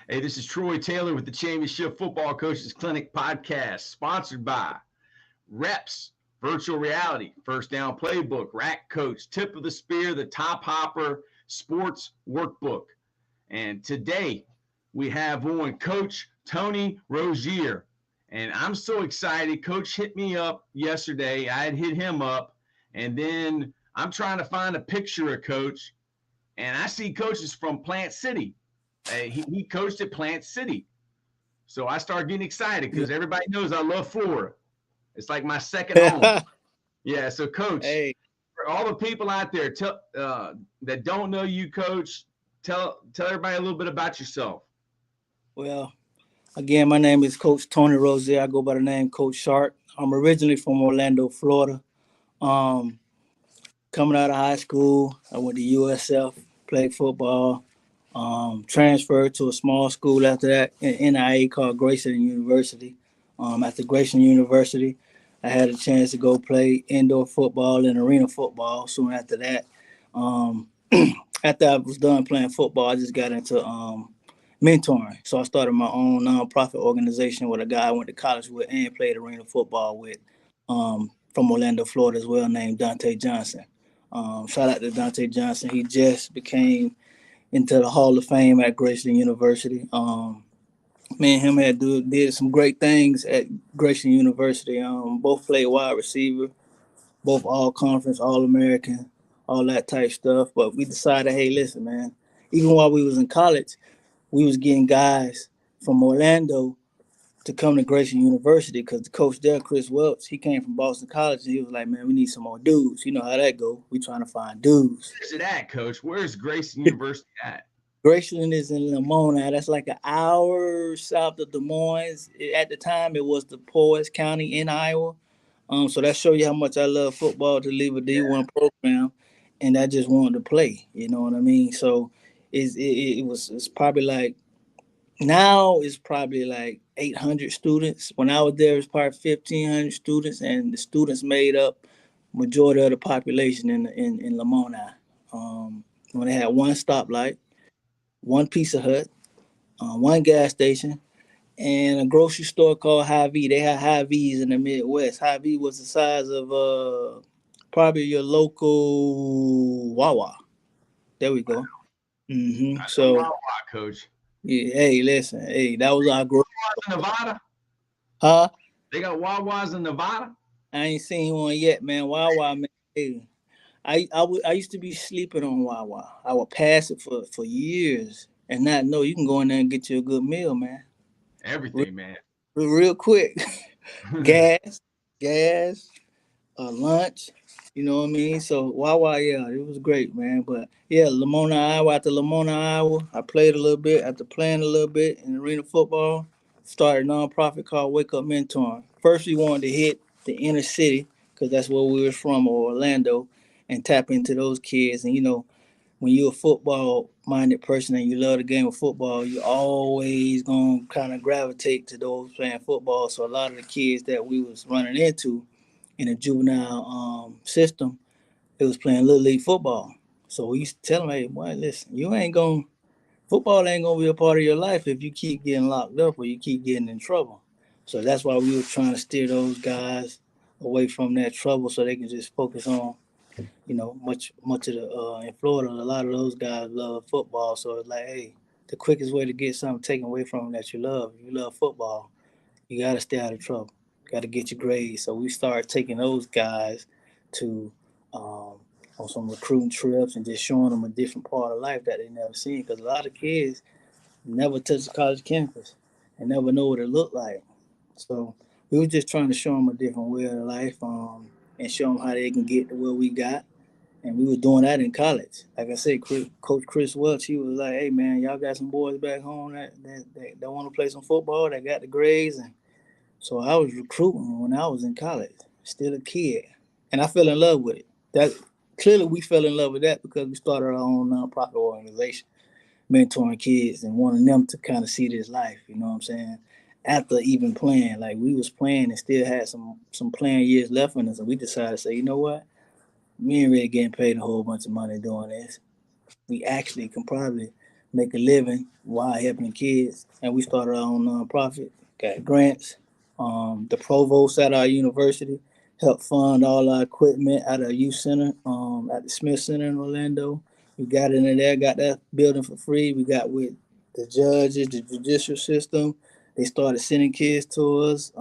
Hey, this is Troy Taylor with the Championship Football Coaches Clinic podcast, sponsored by Reps, Virtual Reality, First Down Playbook, Rack Coach, Tip of the Spear, the Top Hopper Sports Workbook. And today we have on Coach Tony Rozier. And I'm so excited. Coach hit me up yesterday. I had hit him up. And then I'm trying to find a picture of Coach. And I see coaches from Plant City. He coached at Plant City. So I started getting excited because everybody knows I love Florida. It's like my second home. Yeah. So, Coach, Hey, for all the people out there that don't know you, Coach, tell everybody a little bit about yourself. well, again, my name is Coach Tony Rozier. I go by the name Coach Sharp. I'm originally from Orlando, Florida. Um, Coming out of high school, I went to USF, played football, transferred to a small school after that in NIA called Grayson University. After Grayson University, I had a chance to go play indoor football and arena football. Soon after that, um, after I was done playing football, I just got into mentoring. So I started my own nonprofit organization with a guy I went to college with and played arena football with from Orlando, Florida as well, named Dante Johnson. Shout out to Dante Johnson. He just became into the Hall of Fame at Grayson University. Me and him did some great things at Grayson University. Both played wide receiver, both all conference, all American, all that type stuff. But we decided, hey, listen, man. Even while we was in college, we was getting guys from Orlando to come to Grayson University because the coach there, Chris Welch, he came from Boston College and he was like, man, we need some more dudes. You know how that go. We trying to find dudes. Where's it at, Coach? Where's Grayson University at? Grayson is in Lamona. That's like an hour south of Des Moines. At the time, it was the poorest county in Iowa. So that show you how much I love football to leave a D1 program, and I just wanted to play. You know what I mean? So it's probably like now it's probably like 800 students. When I was there, it's probably 1,500 students, and the students made up majority of the population in Lamona. When they had one stoplight, one Pizza Hut, one gas station, and a grocery store called Hy-Vee. They had Hy-Vees in the Midwest. Hy-Vee was the size of probably your local Wawa. There we go. That's a So, Wawa, Coach. yeah, hey, listen, hey, that was our grocery. Wawa's in Nevada? Huh? They got Wawa's in Nevada? I ain't seen one yet, man. Wawa, man. Hey, I used to be sleeping on Wawa. I would pass it for years and not know you can go in there and get you a good meal, man. Real, Everything, man. real quick. gas, gas, lunch. You know what I mean? So Wawa, yeah, it was great, man. But yeah, Lamona, Iowa. After Lamona, Iowa, I played a little bit. After playing a little bit in arena football, started a nonprofit called Wake Up Mentoring. First, we wanted to hit the inner city because that's where we were from, Orlando, and tap into those kids. And you know, when you're a football minded person and you love the game of football, you always gonna kind of gravitate to those playing football. So a lot of the kids that we was running into in the juvenile system, it was playing little league football. So we used to tell them, hey, boy, listen, you ain't gonna football ain't gonna be a part of your life if you keep getting locked up or you keep getting in trouble. So that's why we were trying to steer those guys away from that trouble so they can just focus on, you know, much of the in Florida, a lot of those guys love football. So it's like, hey, the quickest way to get something taken away from them that you love, if you love football, you got to stay out of trouble. Got to get your grades. So we started taking those guys to on some recruiting trips and just showing them a different part of life that they never seen. Because a lot of kids never touch the college campus and never know what it looked like. So we were just trying to show them a different way of life and show them how they can get to where we got. And we were doing that in college. Like I said, Coach Chris Welch, he was like, hey, man, y'all got some boys back home that want to play some football, that got the grades. And so I was recruiting when I was in college, still a kid. And I fell in love with it. That clearly we fell in love with that because we started our own nonprofit organization, mentoring kids and wanting them to kind of see this life, you know what I'm saying? After even playing, like we was playing and still had some playing years left in us, and we decided to say, you know what? We ain't really getting paid a whole bunch of money doing this. We actually can probably make a living while helping kids. And we started our own nonprofit, got grants. The provost at our university helped fund all our equipment at our youth center, at the Smith Center in Orlando. We got into there, got that building for free. We got with the judges, the judicial system. They started sending kids to us.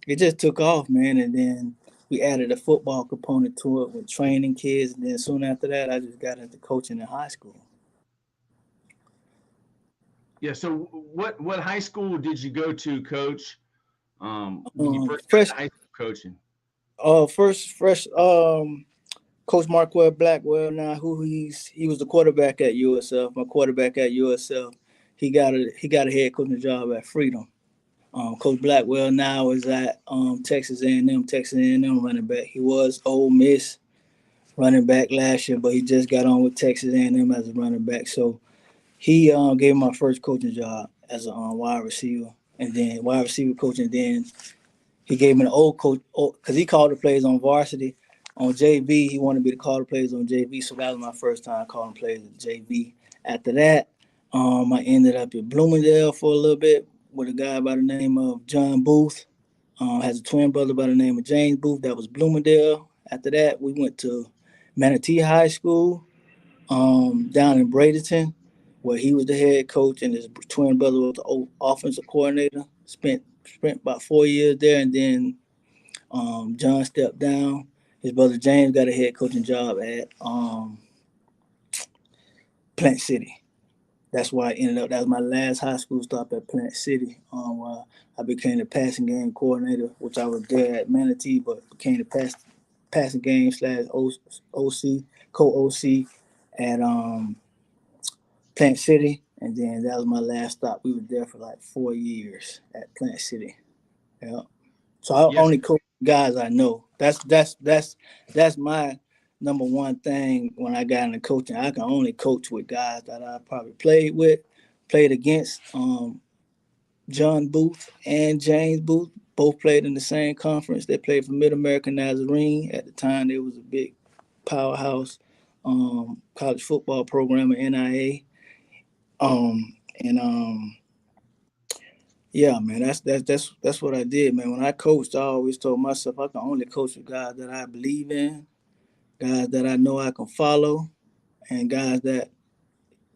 It just took off, man. And then we added a football component to it with training kids. And then soon after that, I just got into coaching in high school. Yeah. So what high school did you go to, Coach? When you first got Fresh, into high school coaching? fresh. Coach Marquel Blackwell. Now, he was the quarterback at USF. My quarterback at USF. He got a head coaching job at Freedom. Coach Blackwell now is at Texas A&M. Texas A&M running back. He was Ole Miss running back last year, but he just got on with Texas A&M as a running back. So he gave me my first coaching job as a wide receiver, and then wide receiver coach, and then he gave me an old coach because he called the plays on varsity. On JV, he wanted me to call the plays on JV, so that was my first time calling plays at JV. After that, I ended up at Bloomingdale for a little bit with a guy by the name of John Booth. Has a twin brother by the name of James Booth. That was Bloomingdale. After that, we went to Manatee High School down in Bradenton, where he was the head coach and his twin brother was the offensive coordinator. Spent about 4 years there, and then John stepped down. His brother James got a head coaching job at Plant City. That's why I ended up. That was my last high school stop at Plant City. I became the passing game coordinator, which I was there at Manatee, but became the passing game slash OC co-OC at Plant City, and then that was my last stop. We were there for like 4 years at Plant City. Yeah. So I Yes. only coach guys I know. That's my number one thing when I got into coaching. I can only coach with guys that I probably played against. John Booth and James Booth both played in the same conference. They played for Mid American Nazarene at the time. They was a big powerhouse college football program at NIA. And Yeah, man, that's what I did, man. When I coached, I always told myself I can only coach with guys that I believe in, guys that I know I can follow, and guys that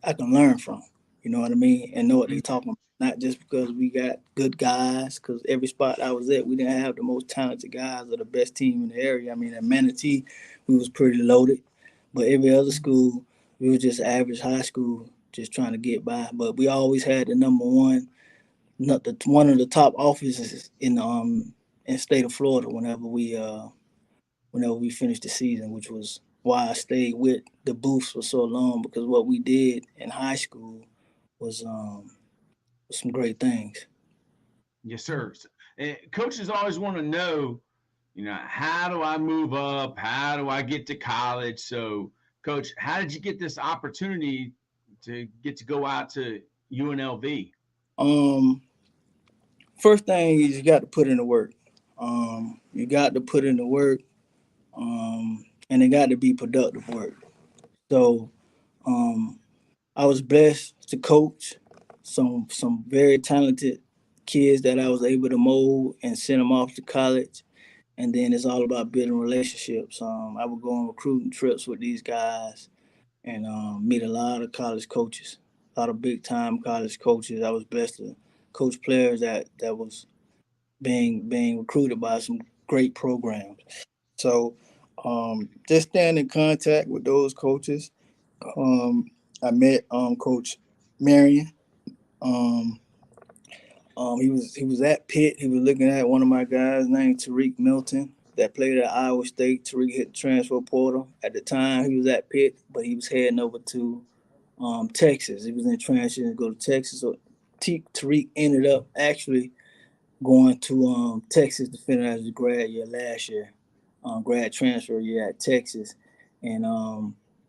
I can learn from. You know what I mean? And know what they're talking about. Not just because we got good guys, because every spot I was at, we didn't have the most talented guys or the best team in the area. I mean, at Manatee, we was pretty loaded, but every other school, we was just average high school, just trying to get by. But we always had the number one, not the one of the top offices in state of Florida whenever we finished the season, which was why I stayed with the Booths for so long, because what we did in high school was some great things. Yes, sir. And coaches always want to know, how do I move up? How do I get to college? So, Coach, how did you get this opportunity to get to go out to UNLV? Um, First thing is you got to put in the work. You got to put in the work, and it got to be productive work. So um, I was blessed to coach some very talented kids that I was able to mold and send them off to college. And then it's all about building relationships. I would go on recruiting trips with these guys and meet a lot of college coaches, a lot of big time college coaches. I was blessed to coach players that was being recruited by some great programs. So just staying in contact with those coaches. Um, I met Coach Marion. Um, he was at Pitt. He was looking at one of my guys named Tariq Milton that played at Iowa State. Tariq hit the transfer portal. At the time, he was at Pitt, but he was heading over to Texas. He was in transition to go to Texas. So Tariq ended up actually going to Texas to finish as a grad year last year, grad transfer year at Texas. And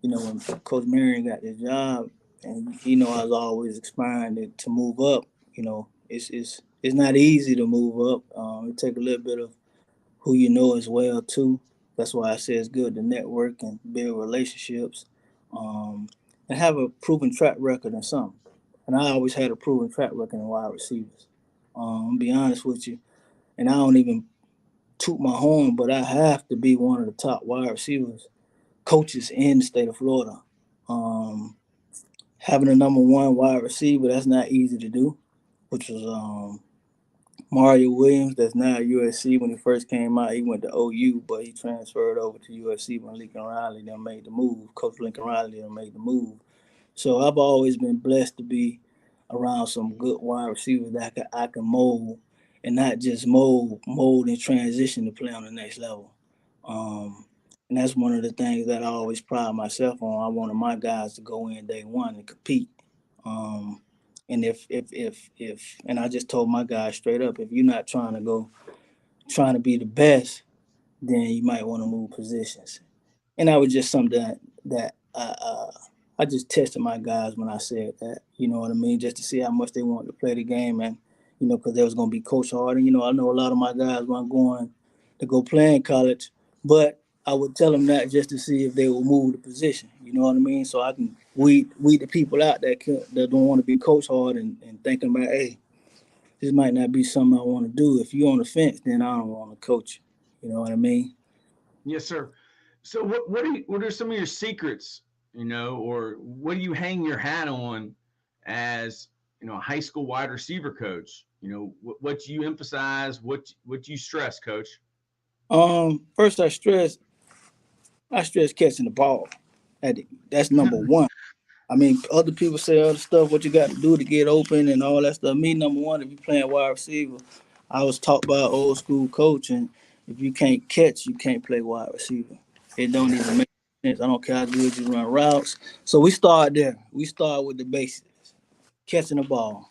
when Coach Marion got this job, and I was always aspiring to move up. It's not easy to move up. It takes a little bit of who you know as well too. That's why I say it's good to network and build relationships. Um, and have a proven track record in something. And I always had a proven track record in wide receivers. I'll be honest with you, and I don't even toot my horn, but I have to be one of the top wide receivers coaches in the state of Florida. Um, Having a number one wide receiver, that's not easy to do, which was Mario Williams, that's now at USC. When he first came out, he went to OU, but he transferred over to USC when Lincoln Riley then made the move. Coach Lincoln Riley then made the move. So I've always been blessed to be around some good wide receivers that I can mold, and not just mold and transition to play on the next level. Um, and that's one of the things that I always pride myself on. I wanted my guys to go in day one and compete. Um, and if and I just told my guys straight up, if you're not trying to be the best, then you might want to move positions. And that was just something that I just tested my guys when I said that. You know what I mean? Just to see how much they wanted to play the game, and because there was going to be Coach Hard. And I know a lot of my guys weren't going to go play in college, but I would tell them that just to see if they would move the position. You know what I mean? So I can weed the people out that don't want to be Coach Hard and thinking about, hey, this might not be something I want to do. If you're on the fence, then I don't want to coach you. You know what I mean? Yes, sir. So what are some of your secrets, or what do you hang your hat on as, a high school wide receiver coach? What do you emphasize, what do you stress, coach? First I stress catching the ball. That's number one. I mean, other people say other stuff, what you got to do to get open and all that stuff. Me, number one, if you're playing wide receiver, I was taught by an old school coach, and if you can't catch, you can't play wide receiver. It don't even make sense. I don't care how good you run routes. So we start there. We start with the basics, catching the ball.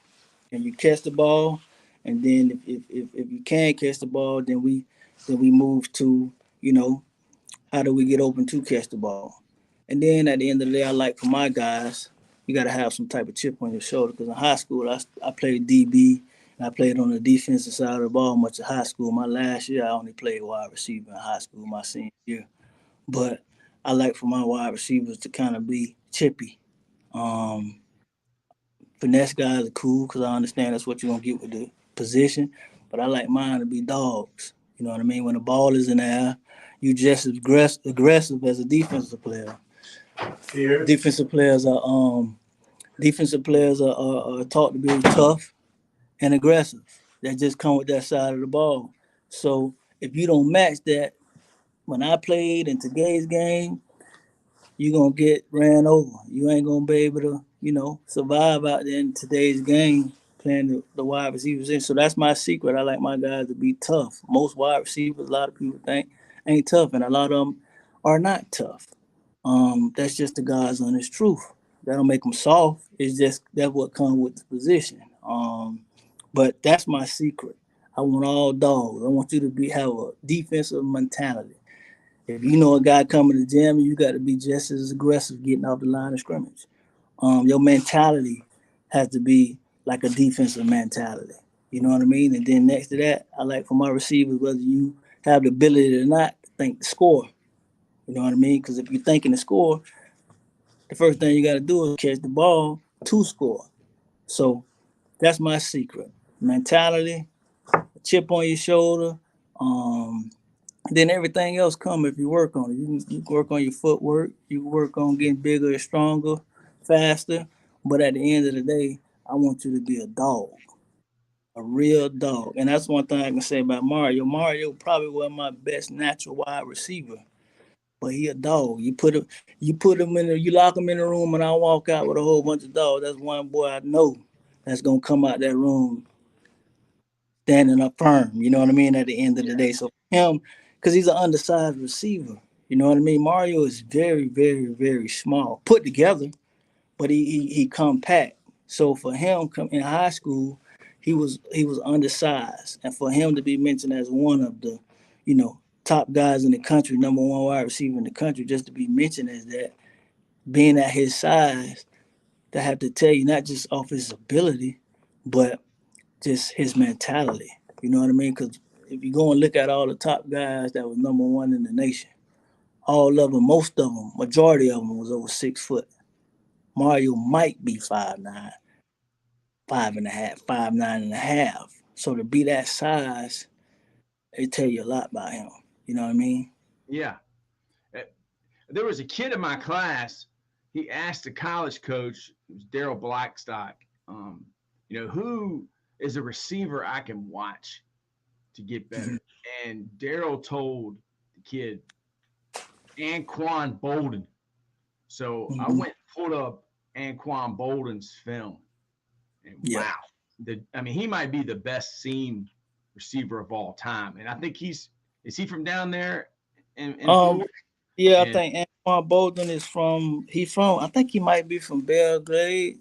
And you catch the ball, and then if you can't catch the ball, then we move to, how do we get open to catch the ball? And then at the end of the day, I like for my guys, you got to have some type of chip on your shoulder. Because in high school, I played DB, and I played on the defensive side of the ball much of high school. My last year, I only played wide receiver in high school, my senior year. But I like for my wide receivers to kind of be chippy. Um, Finesse guys are cool because I understand that's what you're going to get with the position. But I like mine to be dogs. You know what I mean? When the ball is in the air, you just as aggressive as a defensive player. Here. Defensive players are taught to be tough and aggressive. That just come with that side of the ball. So if you don't match that, when I played in today's game, you're gonna get ran over. You ain't gonna be able to, survive out there in today's game playing the wide receivers in. So that's my secret. I like my guys to be tough. Most wide receivers, a lot of people think ain't tough, and a lot of them are not tough. That's just the God's honest truth. That don't make them soft. It's just that's what comes with the position. But that's my secret. I want all dogs. I want you to have a defensive mentality. If you know a guy coming to jam you, you got to be just as aggressive getting off the line of scrimmage. Your mentality has to be like a defensive mentality. You know what I mean? And then next to that, I like for my receivers, whether you have the ability or not, think the score. You know what I mean? Because if you're thinking the score, the first thing you got to do is catch the ball to score. So that's my secret. Mentality, a chip on your shoulder, then everything else come if you work on it. You can work on your footwork. You can work on getting bigger and stronger, faster. But at the end of the day, I want you to be a dog, a real dog. And that's one thing I can say about Mario. Mario probably was my best natural wide receiver, but he a dog. You lock him in a room, and I walk out with a whole bunch of dogs. That's one boy I know that's gonna come out that room standing up firm. You know what I mean? At the end of the day, so him, because he's an undersized receiver. You know what I mean? Mario is very, very, very small, put together, but he compact. So for him, in high school, he was undersized, and for him to be mentioned as one of the, top guys in the country, number one wide receiver in the country, just to be mentioned as that, being at his size, to have to tell you not just off his ability, but just his mentality. You know what I mean? Because if you go and look at all the top guys that was number one in the nation, all of them, most of them, majority of them was over 6 foot. Mario might be 5'9", 5.5, 5'9.5". So to be that size, it tell you a lot about him. You know what I mean? Yeah. Uh, There was a kid in my class. He asked the college coach, it was Daryl Blackstock, um, who is a receiver I can watch to get better. And Daryl told the kid, Anquan Bolden. So I Mm-hmm. went and pulled up Anquan Bolden's film. And Yeah. wow, he might be the best seam receiver of all time. And I think is he from down there in Um. Florida? Yeah, I And think Antoine Bolden is from. He from. I think he might be from Belgrade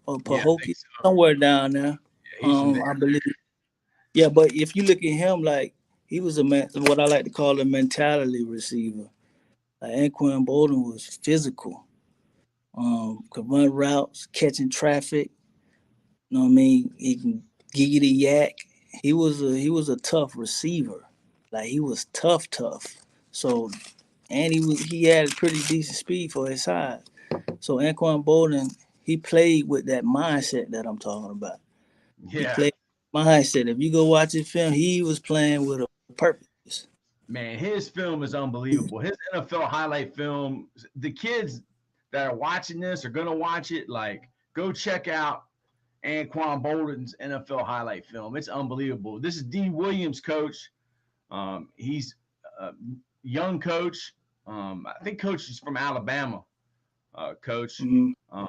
or yeah, I think Pahokee, so. somewhere down there. Yeah, he's from there. I believe. Yeah, but if you look at him, like he was a man, what I like to call a mentality receiver. Like Anquan Bolden was physical. Could run routes, catching traffic. You know what I mean? He can giggity yak. He was a tough receiver. Like he was tough. So and he had pretty decent speed for his size. So Anquan Bolden, he played with that mindset that I'm talking about. He Yeah, played mindset. If you go watch his film, he was playing with a purpose. man, his film is unbelievable. His NFL highlight film. The kids that are watching this are gonna watch it. Like, go check out Anquan Bolden's NFL highlight film. It's unbelievable. This is D. Williams, coach. He's a young coach. I think coach is from Alabama. Coach. Mm-hmm. Um,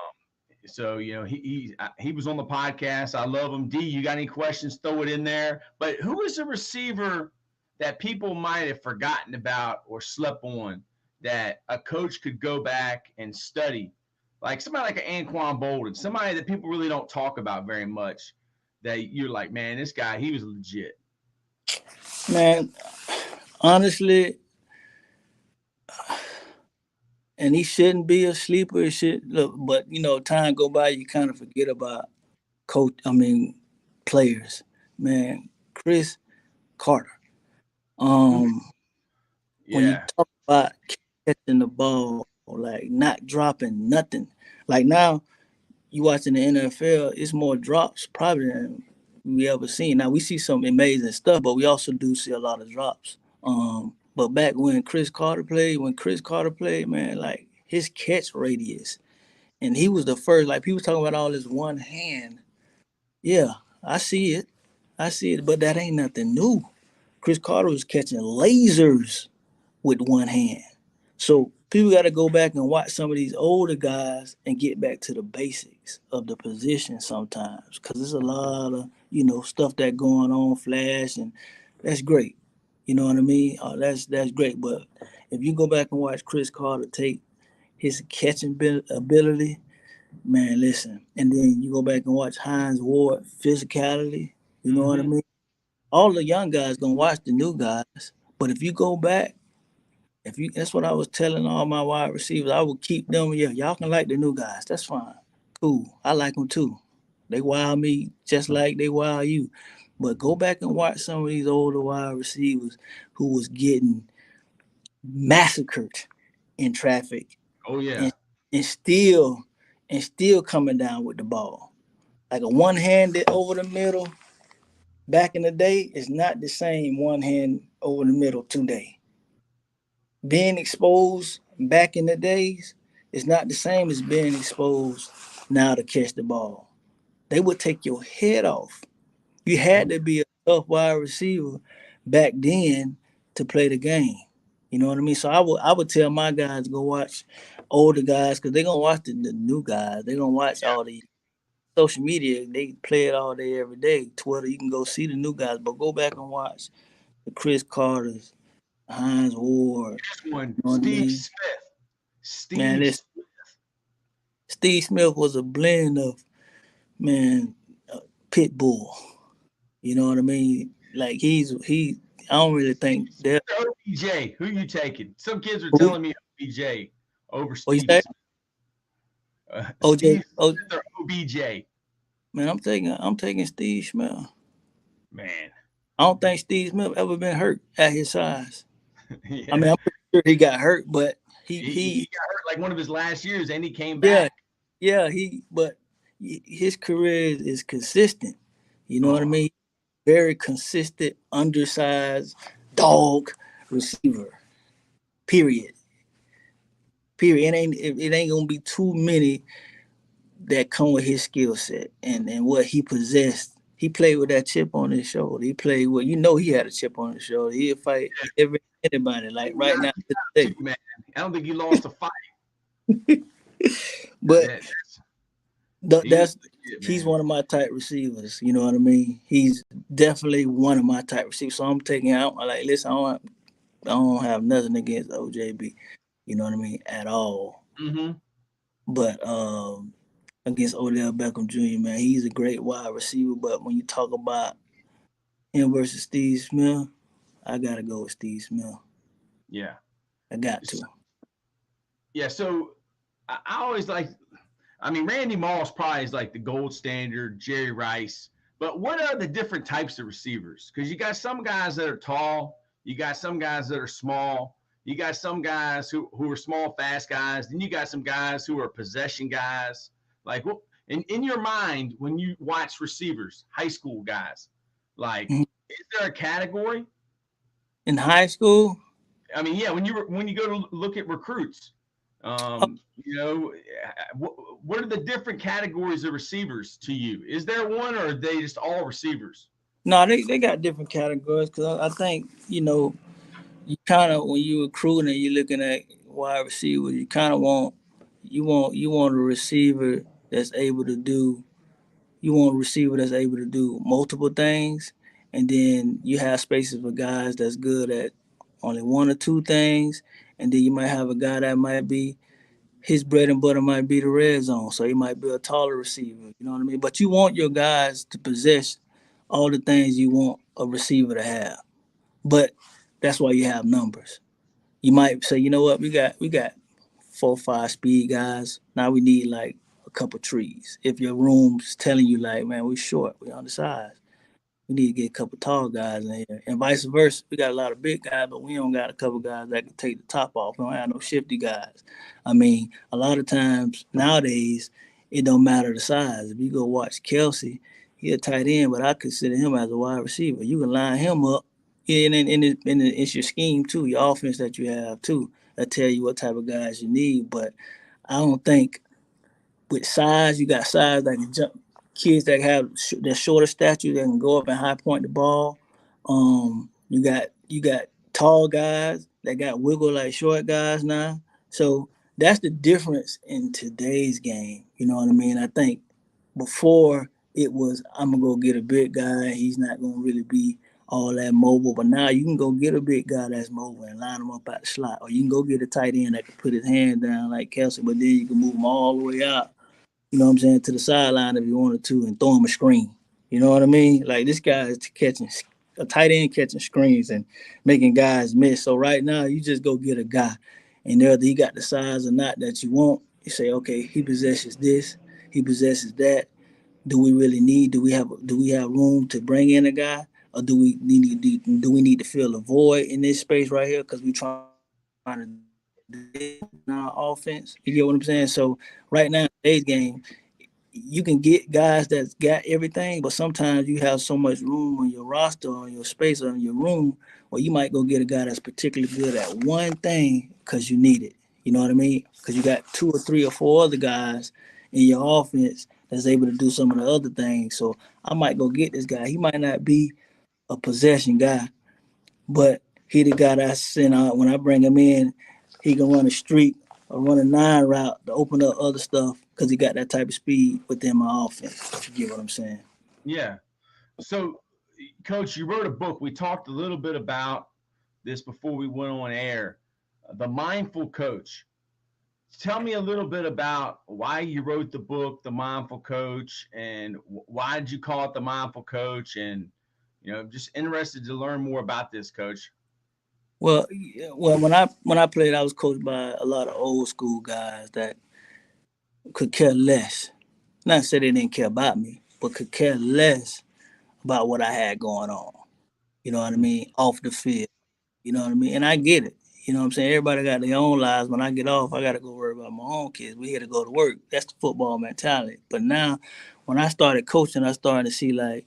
so he was on the podcast. I love him. D, you got any questions? Throw it in there. But who is a receiver that people might have forgotten about or slept on that a coach could go back and study? Like somebody like an Anquan Bolden, somebody that people really don't talk about very much. That you're like, man, this guy, he was legit. Man, honestly, and he shouldn't be a sleeper. It should look, but time go by, you kind of forget about coach. I mean, players. Man, Chris Carter. Um, when you Yeah. talk about catching the ball, like not dropping nothing. Like now, you watching the NFL, it's more drops probably than we ever seen. Now we see some amazing stuff, but we also do see a lot of drops. But back when Chris Carter played, man, like his catch radius, and he was the first. Like people talking about all this one hand. Yeah, I see it, but that ain't nothing new. Chris Carter was catching lasers with one hand. So people got to go back and watch some of these older guys and get back to the basics of the position sometimes, because there's a lot of stuff that going on, flash, and that's great. You know what I mean? That's great. But if you go back and watch Chris Carter take his catching ability, man, listen, and then you go back and watch Hines Ward physicality. You know what I Mm-hmm. mean? All the young guys gonna watch the new guys, but if you go back, that's what I was telling all my wide receivers. I would keep them. Yeah, y'all can like the new guys. That's fine. Cool. I like them too. They wow me just like they wow you. But go back and watch some of these older wide receivers who was getting massacred in traffic Oh yeah. and, and still coming down with the ball. Like a one-handed over the middle back in the day is not the same one hand over the middle today. Being exposed back in the days is not the same as being exposed now to catch the ball. They would take your head off. You Oh, had to be a tough wide receiver back then to play the game. You know what I mean? So I would tell my guys to go watch older guys, because they're gonna watch the new guys. They're gonna watch all the social media. They play it all day, every day. Twitter, you can go see the new guys, but go back and watch the Chris Carters, Hines Ward. here's one. You know what I Steve mean? Smith. Man, Steve. this Steve Smith was a blend of, man, pit bull. You know what I mean? Like he. I don't really think that. OBJ, who you taking? Some kids are Who? telling me OBJ over What you Steve say? Smith. OJ. Steve Oh, Smith or OBJ? man, I'm taking Steve Smith. Man, I don't think Steve Smith ever been hurt at his size. I mean, yeah. I'm pretty sure he got hurt, but he He he got hurt like one of his last years, and he came yeah back. yeah, but his career is consistent. You know what I Oh, mean? Very consistent, undersized dog receiver. Period. Period. It ain't gonna be too many that come with his skill set and what he possessed. He played with that chip on his shoulder. He played with, he had a chip on his shoulder. He'll fight anybody. Like right now, too, man. I don't think he lost a fight. but That's, he was that's legit, he's man. one of my type receivers. You know what I mean? He's definitely one of my type receivers. So I'm taking out. Like, listen, I don't have nothing against OJB. You know what I mean? At all. Mm-hmm. But against Odell Beckham Jr., man, he's a great wide receiver. But when you talk about him versus Steve Smith, I gotta go with Steve Smith. Yeah. I got So, to. yeah. So I always like. I mean, Randy Moss probably is like the gold standard. Jerry Rice. But what are the different types of receivers? Because you got some guys that are tall. You got some guys that are small. You got some guys who are small, fast guys. Then you got some guys who are possession guys. Like, in your mind, when you watch receivers, high school guys, like, Mhm. is there a category? In high school, I mean, yeah, when you go to look at recruits, oh, you know, what are the different categories of receivers to you? Is there one, or are they just all receivers? no, they got different categories because I think you kind of when you recruiting and you're looking at wide receivers, you kind of want a receiver that's able to do you want a receiver that's able to do multiple things, and then you have spaces for guys that's good at only one or two things, and then you might have a guy that might be his bread and butter might be the red zone, so he might be a taller receiver. You know what I mean? But you want your guys to possess all the things you want a receiver to have. But that's why you have numbers. You might say, you know what, we got 4 or 5 speed guys. Now we need like a couple trees. If your room's telling you like, man, we short, we undersized. We need to get a couple tall guys in here. And vice versa. We got a lot of big guys, but we don't got a couple guys that can take the top off. We don't have no shifty guys. I mean, a lot of times nowadays, it don't matter the size. If you go watch Kelsey, he a tight end, but I consider him as a wide receiver. You can line him up. It's your scheme too, your offense that you have too. That tell you what type of guys you need. But I don't think with size, you got size that can jump. Kids that have that shorter stature that can go up and high point the ball. You got tall guys that got wiggle like short guys now. So that's the difference in today's game. You know what I mean? I think before it was I'm gonna go get a big guy. He's not gonna really be all that mobile. But now you can go get a big guy that's mobile and line him up at the slot, or you can go get a tight end that can put his hand down like Kelsey. But then you can move him all the way out, you know what I'm saying, to the sideline if you wanted to, and throw him a screen. You know what I mean? Like this guy is catching a tight end catching screens and making guys miss. So right now, you just go get a guy, and whether he got the size or not that you want, you say, okay, he possesses this, he possesses that. Do we really need? Do we have room to bring in a guy, or do we need to fill a void in this space right here because we trying to do in our offense? You get what I'm saying? So right now, today's game, you can get guys that's got everything, but sometimes you have so much room on your roster, on your space, or in your room, or you might go get a guy that's particularly good at one thing because you need it. You know what I mean? Because you got 2 or 3 or 4 other guys in your offense that's able to do some of the other things. So I might go get this guy. He might not be a possession guy, but he the guy that I send out when I bring him in. He can run a streak or run a 9 route to open up other stuff because he got that type of speed within my offense. If you get what I'm saying. Yeah. So, Coach, you wrote a book. We talked a little bit about this before we went on air. The Mindful Coach. Tell me a little bit about why you wrote the book, The Mindful Coach, and why did you call it The Mindful Coach? And just interested to learn more about this, Coach. Well, well, when I played, I was coached by a lot of old school guys that could care less. Not to say they didn't care about me, but could care less about what I had going on. You know what I mean? Off the field. You know what I mean? And I get it. You know what I'm saying? Everybody got their own lives. When I get off, I got to go worry about my own kids. We here to go to work. That's the football mentality. But now, when I started coaching, I started to see like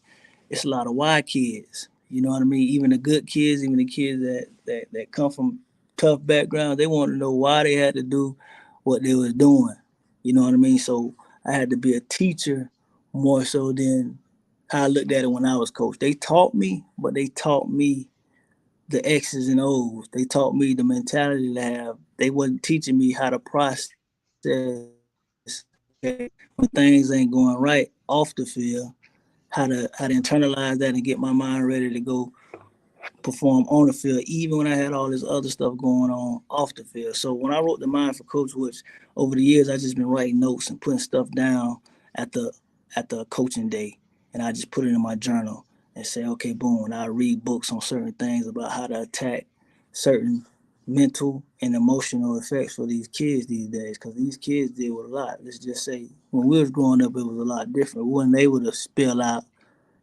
it's a lot of white kids. You know what I mean? Even the good kids, even the kids that come from tough backgrounds, they want to know why they had to do what they was doing. You know what I mean? So I had to be a teacher more so than how I looked at it when I was coach. They taught me, but they taught me the X's and O's. They taught me the mentality to have. They wasn't teaching me how to process, okay, when things ain't going right off the field, how to internalize that and get my mind ready to go perform on the field, even when I had all this other stuff going on off the field. So when I wrote the Mind for Coach, which over the years I just been writing notes and putting stuff down at the coaching day, and I just put it in my journal and say, okay, boom, and I read books on certain things about how to attack certain mental and emotional effects for these kids these days, because these kids deal with a lot. Let's just say when we was growing up, it was a lot different. We wasn't able to spill out,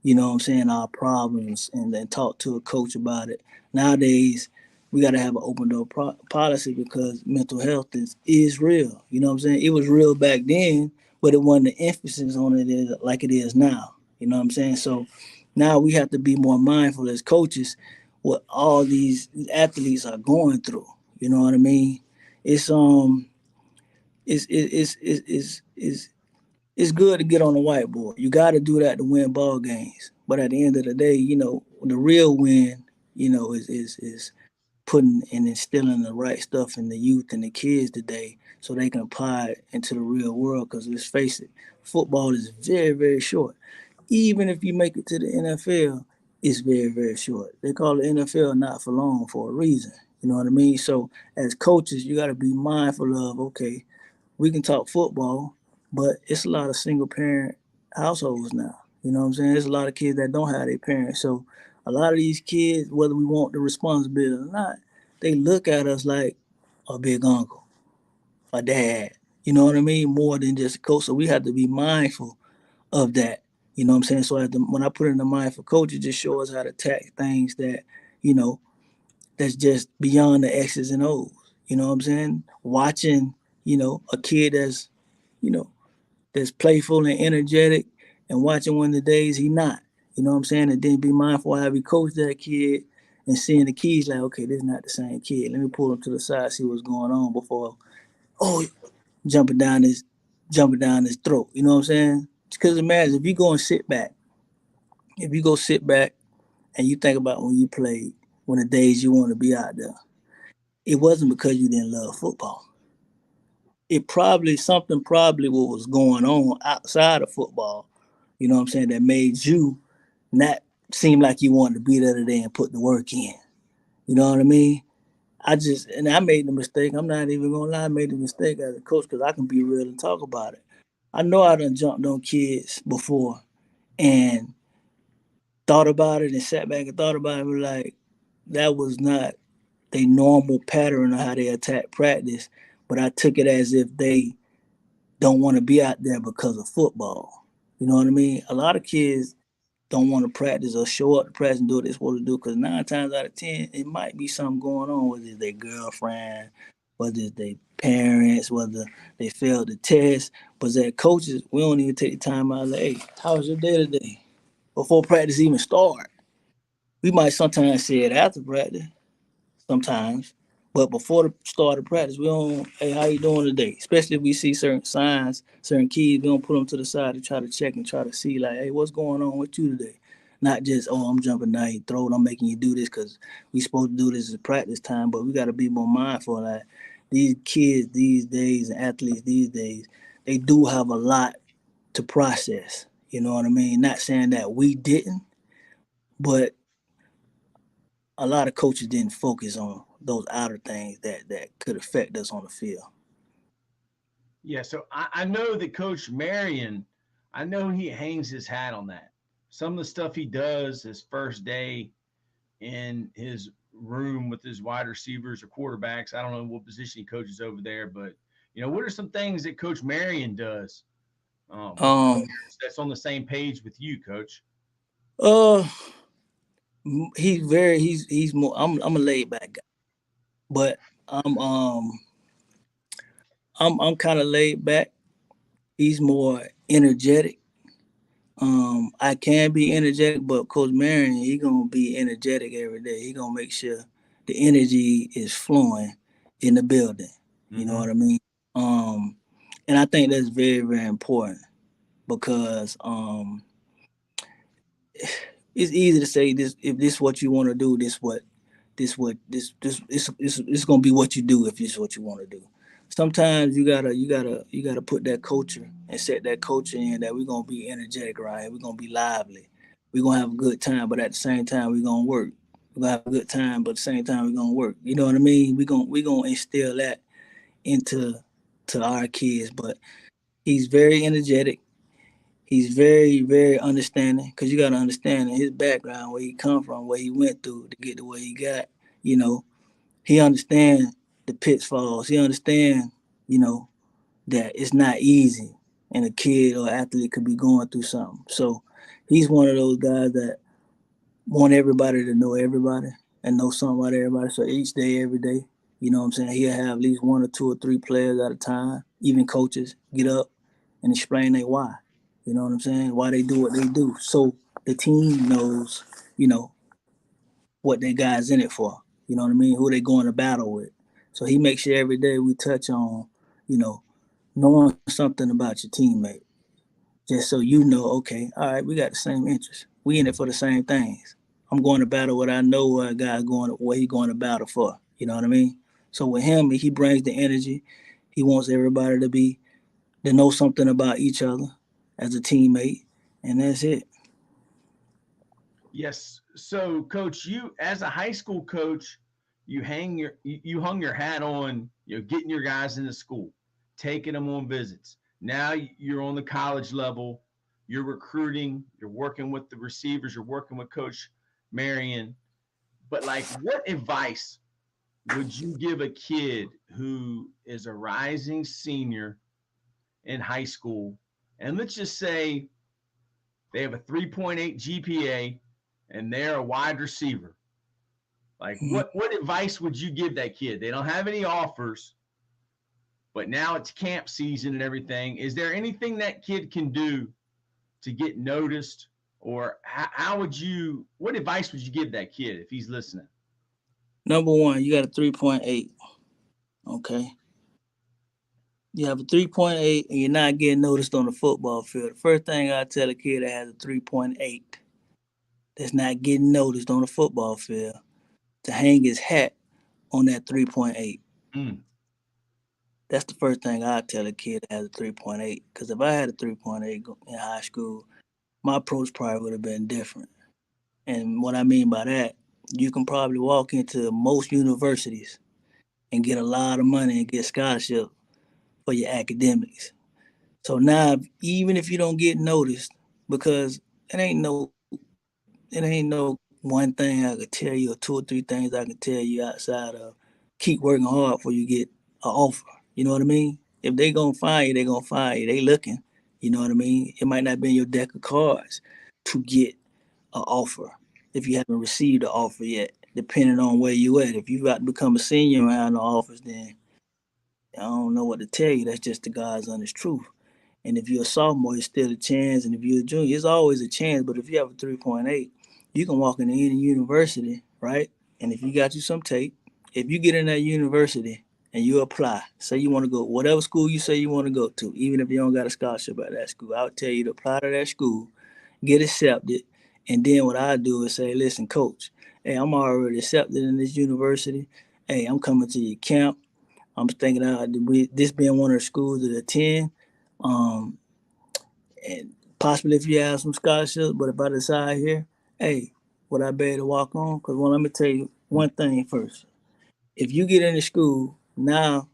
you know what I'm saying, our problems and then talk to a coach about it. Nowadays, we got to have an open door policy because mental health is real. You know what I'm saying? It was real back then, but it wasn't the emphasis on it is like it is now. You know what I'm saying? So now we have to be more mindful as coaches what all these athletes are going through. You know what I mean? It's it's it's it's it's, it's it's good to get on the whiteboard. You got to do that to win ball games. But at the end of the day, you know, the real win, you know, is putting and instilling the right stuff in the youth and the kids today so they can apply it into the real world. Because let's face it, football is very, very short. Even if you make it to the NFL, it's very, very short. They call the NFL not for long for a reason. You know what I mean? So as coaches, you got to be mindful of, okay, we can talk football, but it's a lot of single parent households now. You know what I'm saying? There's a lot of kids that don't have their parents. So a lot of these kids, whether we want the responsibility or not, they look at us like a big uncle, a dad. You know what I mean? More than just a coach. So we have to be mindful of that. You know what I'm saying? So when I put in the mindful coach, it just shows us how to attack things that, you know, that's just beyond the X's and O's. You know what I'm saying? Watching, you know, a kid you know, that's playful and energetic and watching one of the days he not. You know what I'm saying? And then be mindful how we coach that kid and seeing the kids like, okay, this is not the same kid. Let me pull him to the side, see what's going on before, oh, jumping down his throat. You know what I'm saying? Because imagine if you go and sit back, if you go sit back and you think about when you played, when the days you want to be out there, it wasn't because you didn't love football. It probably something probably what was going on outside of football, you know what I'm saying, that made you not seem like you wanted to be there today and put the work in. You know what I mean? I made the mistake. I'm not even gonna lie, I made the mistake as a coach because I can be real and talk about it. I know I done jumped on kids before and thought about it and sat back and thought about it and like that was not their normal pattern of how they attack practice, but I took it as if they don't want to be out there because of football. You know what I mean? A lot of kids don't want to practice or show up to practice and do what they're supposed to do because 9 times out of 10, it might be something going on, whether it's their girlfriend, whether it's their parents, whether they failed the test. But as coaches, we don't even take the time out like, hey, how was your day today? Before practice even start. We might sometimes say it after practice, sometimes. But before the start of practice, we don't, hey, how you doing today? Especially if we see certain signs, certain keys, we don't put them to the side to try to check and try to see, like, hey, what's going on with you today? Not just, oh, I'm jumping down your throat, I'm making you do this because we supposed to do this at practice time, but we got to be more mindful that these kids these days and athletes these days, they do have a lot to process. You know what I mean? Not saying that we didn't, but a lot of coaches didn't focus on those outer things that could affect us on the field. Yeah, so I know that Coach Marion, I know he hangs his hat on that. Some of the stuff he does his first day in his room with his wide receivers or quarterbacks. I don't know what position he coaches over there, but what are some things that Coach Marion does with the Um, players that's on the same page with you, Coach? uh, he's more. I'm a laid back guy, but I'm kind of laid back. He's more energetic. I can be energetic, but Coach Marion, he gonna be energetic every day. He gonna make sure the energy is flowing in the building. You know what I mean? Um, and I think that's very, very important because it's easy to say this if this what you want to do, this gonna be what you do if this is what you want to do. Sometimes you gotta put that culture and set that culture in that we're gonna be energetic, right? We're gonna be lively. We're gonna have a good time, but at the same time we're gonna work. We're gonna have a good time, but at the same time we're gonna work. You know what I mean? We're gonna instill that into to our kids. But he's very energetic. He's very, very understanding because you got to understand his background, where he come from, what he went through to get to where he got. You know, he understand the pitfalls. He understand, you know, that it's not easy, and a kid or athlete could be going through something. So he's one of those guys that want everybody to know everybody and know something about everybody. So each day, every day, you know what I'm saying, he'll have at least one or two or three players at a time, even coaches, get up and explain their why. You know what I'm saying? Why they do what they do. So the team knows, you know, what their guys in it for. You know what I mean? Who they going to battle with. So he makes sure every day we touch on, you know, knowing something about your teammate. Just so you know, okay, all right, we got the same interests. We in it for the same things. I'm going to battle what I know what a guy's going what he going to battle for. You know what I mean? So with him, he brings the energy. He wants everybody to know something about each other as a teammate, and that's it. Yes. So, Coach, you as a high school coach, you hung your hat on, getting your guys into school, taking them on visits. Now you're on the college level, you're recruiting, you're working with the receivers, you're working with Coach Marion. But like, what advice would you give a kid who is a rising senior in high school, and let's just say they have a 3.8 GPA and they're a wide receiver? Like, Mm-hmm. what advice would you give that kid? They don't have any offers, but now it's camp season and everything. Is there anything that kid can do to get noticed? Or how would you, what advice would you give that kid if he's listening? Number one, you got a 3.8. Okay. You have a 3.8 and you're not getting noticed on the football field. The first thing I tell a kid that has a 3.8 that's not getting noticed on the football field to hang his hat on that 3.8. Mm, That's the first thing I tell a kid that has a 3.8. Because if I had a 3.8 in high school, my approach probably would have been different. And what I mean by that, you can probably walk into most universities and get a lot of money and get scholarship for your academics. So now, even if you don't get noticed, because it ain't no one thing I could tell you or two or three things I can tell you outside of keep working hard before you get an offer. You know what I mean? If they gonna find you, they gonna find you. They looking. You know what I mean? It might not be in your deck of cards to get an offer if you haven't received an offer yet. Depending on where you at. If you about to become a senior around the office, then I don't know what to tell you. That's just the God's honest truth. And if you're a sophomore, it's still a chance. And if you're a junior, it's always a chance. But if you have a 3.8, you can walk into any university, right? And if you got you some tape, if you get in that university and you apply, say you want to go whatever school you say you want to go to, even if you don't got a scholarship at that school, I would tell you to apply to that school, get accepted, and then what I do is say, listen, coach, hey, I'm already accepted in this university. Hey, I'm coming to your camp. I'm thinking out this being one of the schools to attend. Um, and possibly if you have some scholarships, but if I decide here, hey, would I be able to walk on? Because well, let me tell you one thing first. If you get into school now,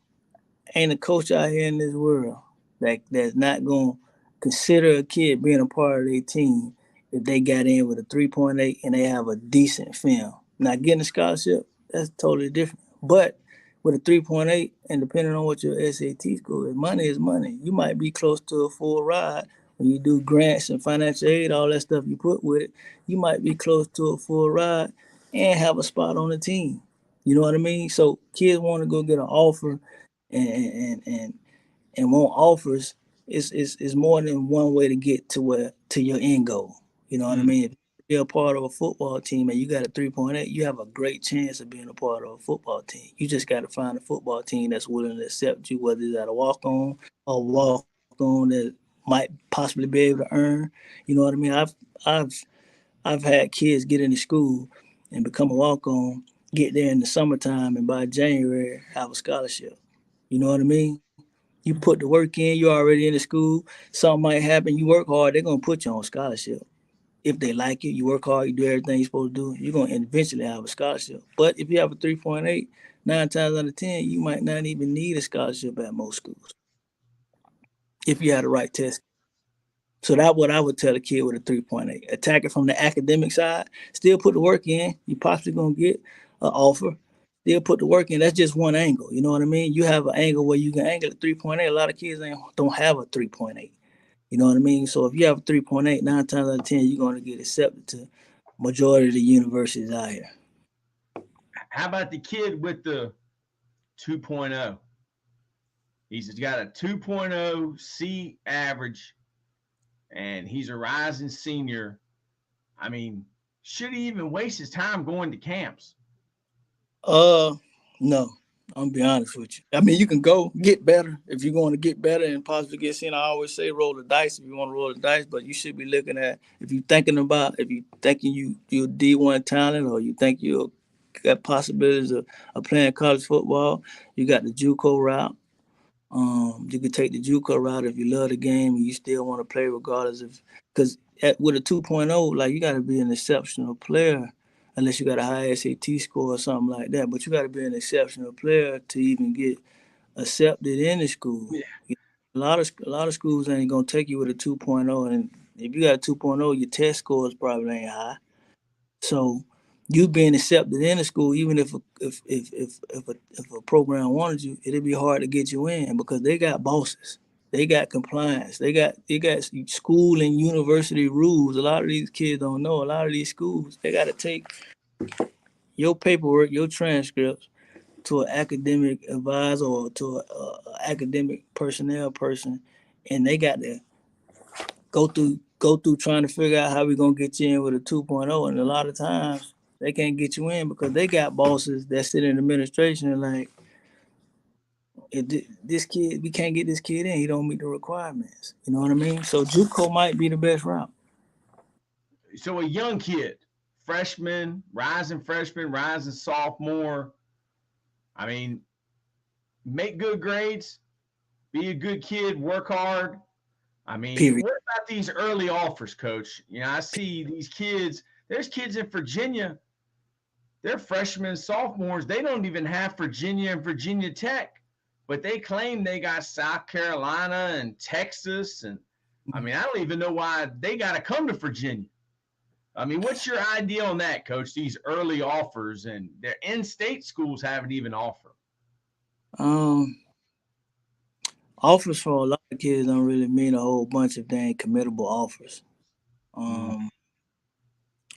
ain't a coach out here in this world that's not gonna consider a kid being a part of their team if they got in with a 3.8 and they have a decent film. Now getting a scholarship, that's totally different. But with a 3.8, and depending on what your SAT score is money. You might be close to a full ride when you do grants and financial aid, all that stuff you put with it. You might be close to a full ride and have a spot on the team. You know what I mean? So kids want to go get an offer and want offers. It's more than one way to get to your end goal. You know what I Mm. mean? If you're a part of a football team and you got a 3.8, you have a great chance of being a part of a football team. You just got to find a football team that's willing to accept you, whether it's at a walk on or walk on that might possibly be able to earn. You know what I mean? I've I've had kids get into school and become a walk on, get there in the summertime, and by January have a scholarship. You know what I mean? You put the work in, you're already in the school, something might happen, you work hard, they're gonna put you on scholarship. If they like you, you work hard, you do everything you're supposed to do, you're gonna eventually have a scholarship. But if you have a 3.8, 9 times out of 10, you might not even need a scholarship at most schools if you had the right test. So that's what I would tell a kid with a 3.8. Attack it from the academic side. Still put the work in. You possibly gonna get an offer. Still put the work in. That's just one angle. You know what I mean? You have an angle where you can angle at 3.8. A lot of kids don't have a 3.8. You know what I mean? So if you have a 3.8, 9 times out of 10, you're gonna get accepted to majority of the universities out here. How about the kid with the 2.0? He's got a 2.0 C average, and he's a rising senior. I mean, should he even waste his time going to camps? Uh, no. I'm gonna be honest with you. I mean, you can go get better if you're going to get better and possibly get seen. I always say roll the dice if you want to roll the dice, but you should be looking at if you thinking you're D1 talent or you think you got possibilities of playing college football. You got the JUCO route. You could take the JUCO route if you love the game and you still want to play regardless of because with a 2.0, like you got to be an exceptional player unless you got a high SAT score or something like that. But you got to be an exceptional player to even get accepted in the school. Yeah. A lot of schools ain't gonna take you with a 2.0, and if you got a 2.0, your test scores probably ain't high. So you being accepted in the school, even if a program wanted you, it'd be hard to get you in because they got bosses, they got compliance, they got school and university rules. A lot of these kids don't know. A lot of these schools they got to take your paperwork, your transcripts to an academic advisor or to a academic personnel person, and they got to go through trying to figure out how we gonna get you in with a 2.0, and a lot of times they can't get you in because they got bosses that sit in administration and like if this kid we can't get this kid in, he don't meet the requirements. You know what I mean? So JUCO might be the best route. So a young kid, freshman, rising sophomore. I mean, make good grades, be a good kid, work hard. I mean, Period. what about these early offers, coach? You know, I see these kids. There's kids in Virginia. They're freshmen, sophomores. They don't even have Virginia and Virginia Tech, but they claim they got South Carolina and Texas. And I mean, I don't even know why they got to come to Virginia. I mean, what's your idea on that, coach? These early offers and their in-state schools haven't even offered. Um, Offers for a lot of kids don't really mean a whole bunch if they ain't committable offers. Mm. Um,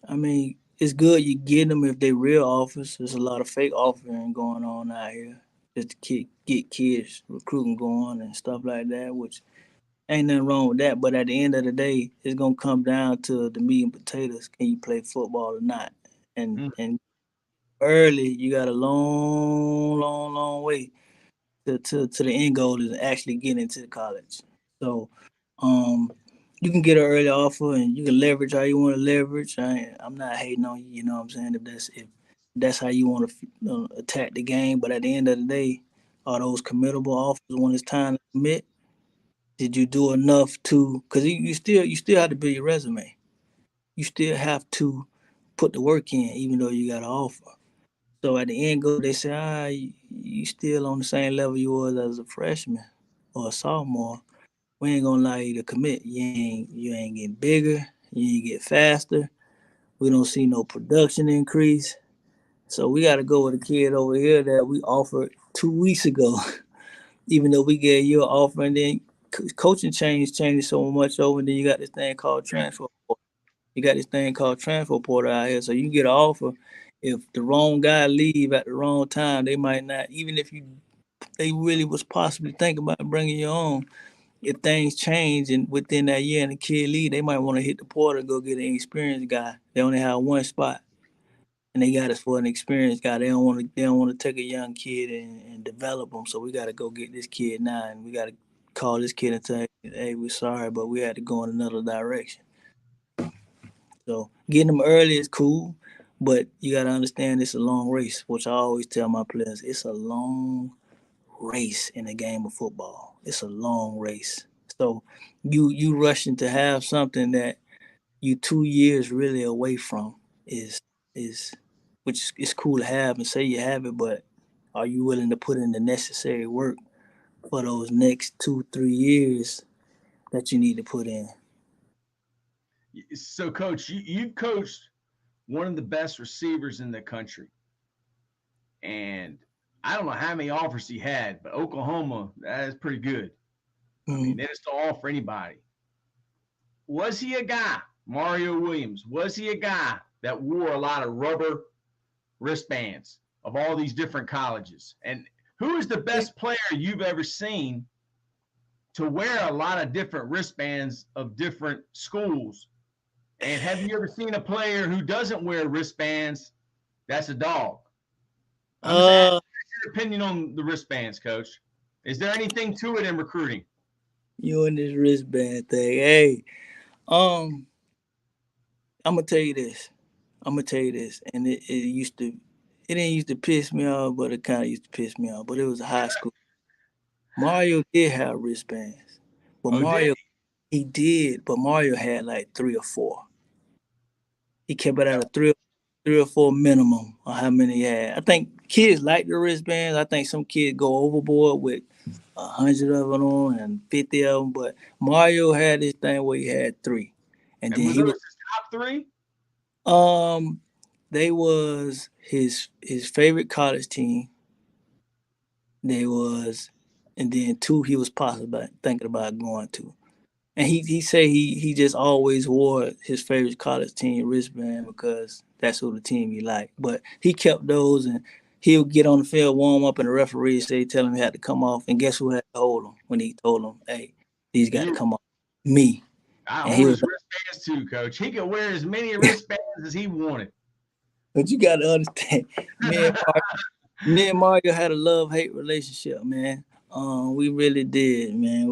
I mean, it's good you get them if they real offers. There's a lot of fake offering going on out here just to get kids recruiting going and stuff like that, which ain't nothing wrong with that. But at the end of the day, it's gonna come down to the meat and potatoes. Can you play football or not? And Mm. and early, you got a long way to the end goal is actually getting into college. So, um, you can get an early offer and you can leverage how you want to leverage. I'm not hating on you. You know what I'm saying? If that's how you want to attack the game, but at the end of the day, are those committable offers when it's time to commit? Did you do enough to? Because you still have to build your resume. You still have to put the work in, even though you got an offer. So at the end goal, they say, you still on the same level you was as a freshman or a sophomore. We ain't gonna allow you to commit. You ain't getting bigger. You ain't get faster. We don't see no production increase. So we got to go with a kid over here that we offered 2 weeks ago, even though we gave you an offer and then coaching changes so much over. And then you got this thing called transfer. You got this thing called transfer portal out here. So you get an offer If the wrong guy leave at the wrong time, they might not. Even if they really was possibly thinking about bringing you on. If things change and within that year and the kid leave, they might want to hit the portal and go get an experienced guy. They only have one spot, and they got us for an experienced guy. They don't want to. They don't want to take a young kid and develop them. So we got to go get this kid now, and we got to call this kid and say, "Hey, we're sorry, but we had to go in another direction." So getting them early is cool, but you got to understand it's a long race. Which I always tell my players, it's a long race in a game of football. It's a long race. So you rushing to have something that you 2 years really away from is which is cool to have and say you have it, but are you willing to put in the necessary work for those next 2-3 years that you need to put in? So, Coach, you coached one of the best receivers in the country, and I don't know how many offers he had, but Oklahoma, that is pretty good. I mean, they just don't offer anybody. Was he a guy, Mario Williams? Was he a guy that wore a lot of rubber wristbands of all these different colleges? And who is the best player you've ever seen to wear a lot of different wristbands of different schools? And have you ever seen a player who doesn't wear wristbands that's a dog? I'm just asking your opinion on the wristbands, Coach. Is there anything to it in recruiting? You and this wristband thing. Hey, I'm gonna tell you this. And it didn't used to piss me off, but it kind of used to piss me off. But it was a high school. Mario did have wristbands, but Mario he did, but Mario had like 3 or 4. He kept it at a three or four minimum on how many he had. I think kids like the wristbands. I think some kids go overboard with 100 of them on and 50 of them, but Mario had this thing where he had 3, and then he was his top 3. They was his favorite college team. They was, and then 2 he was possibly thinking about going to. And he said he just always wore his favorite college team wristband because that's who the team he liked. But he kept those, and he'll get on the field, warm up, and the referee say tell him he had to come off. And guess who had to hold him when he told him, "Hey, these got to come off." Me. I own his wristbands too, Coach. He could wear as many wristbands as he wanted. But you got to understand, me and Mario had a love-hate relationship, man. We really did, man.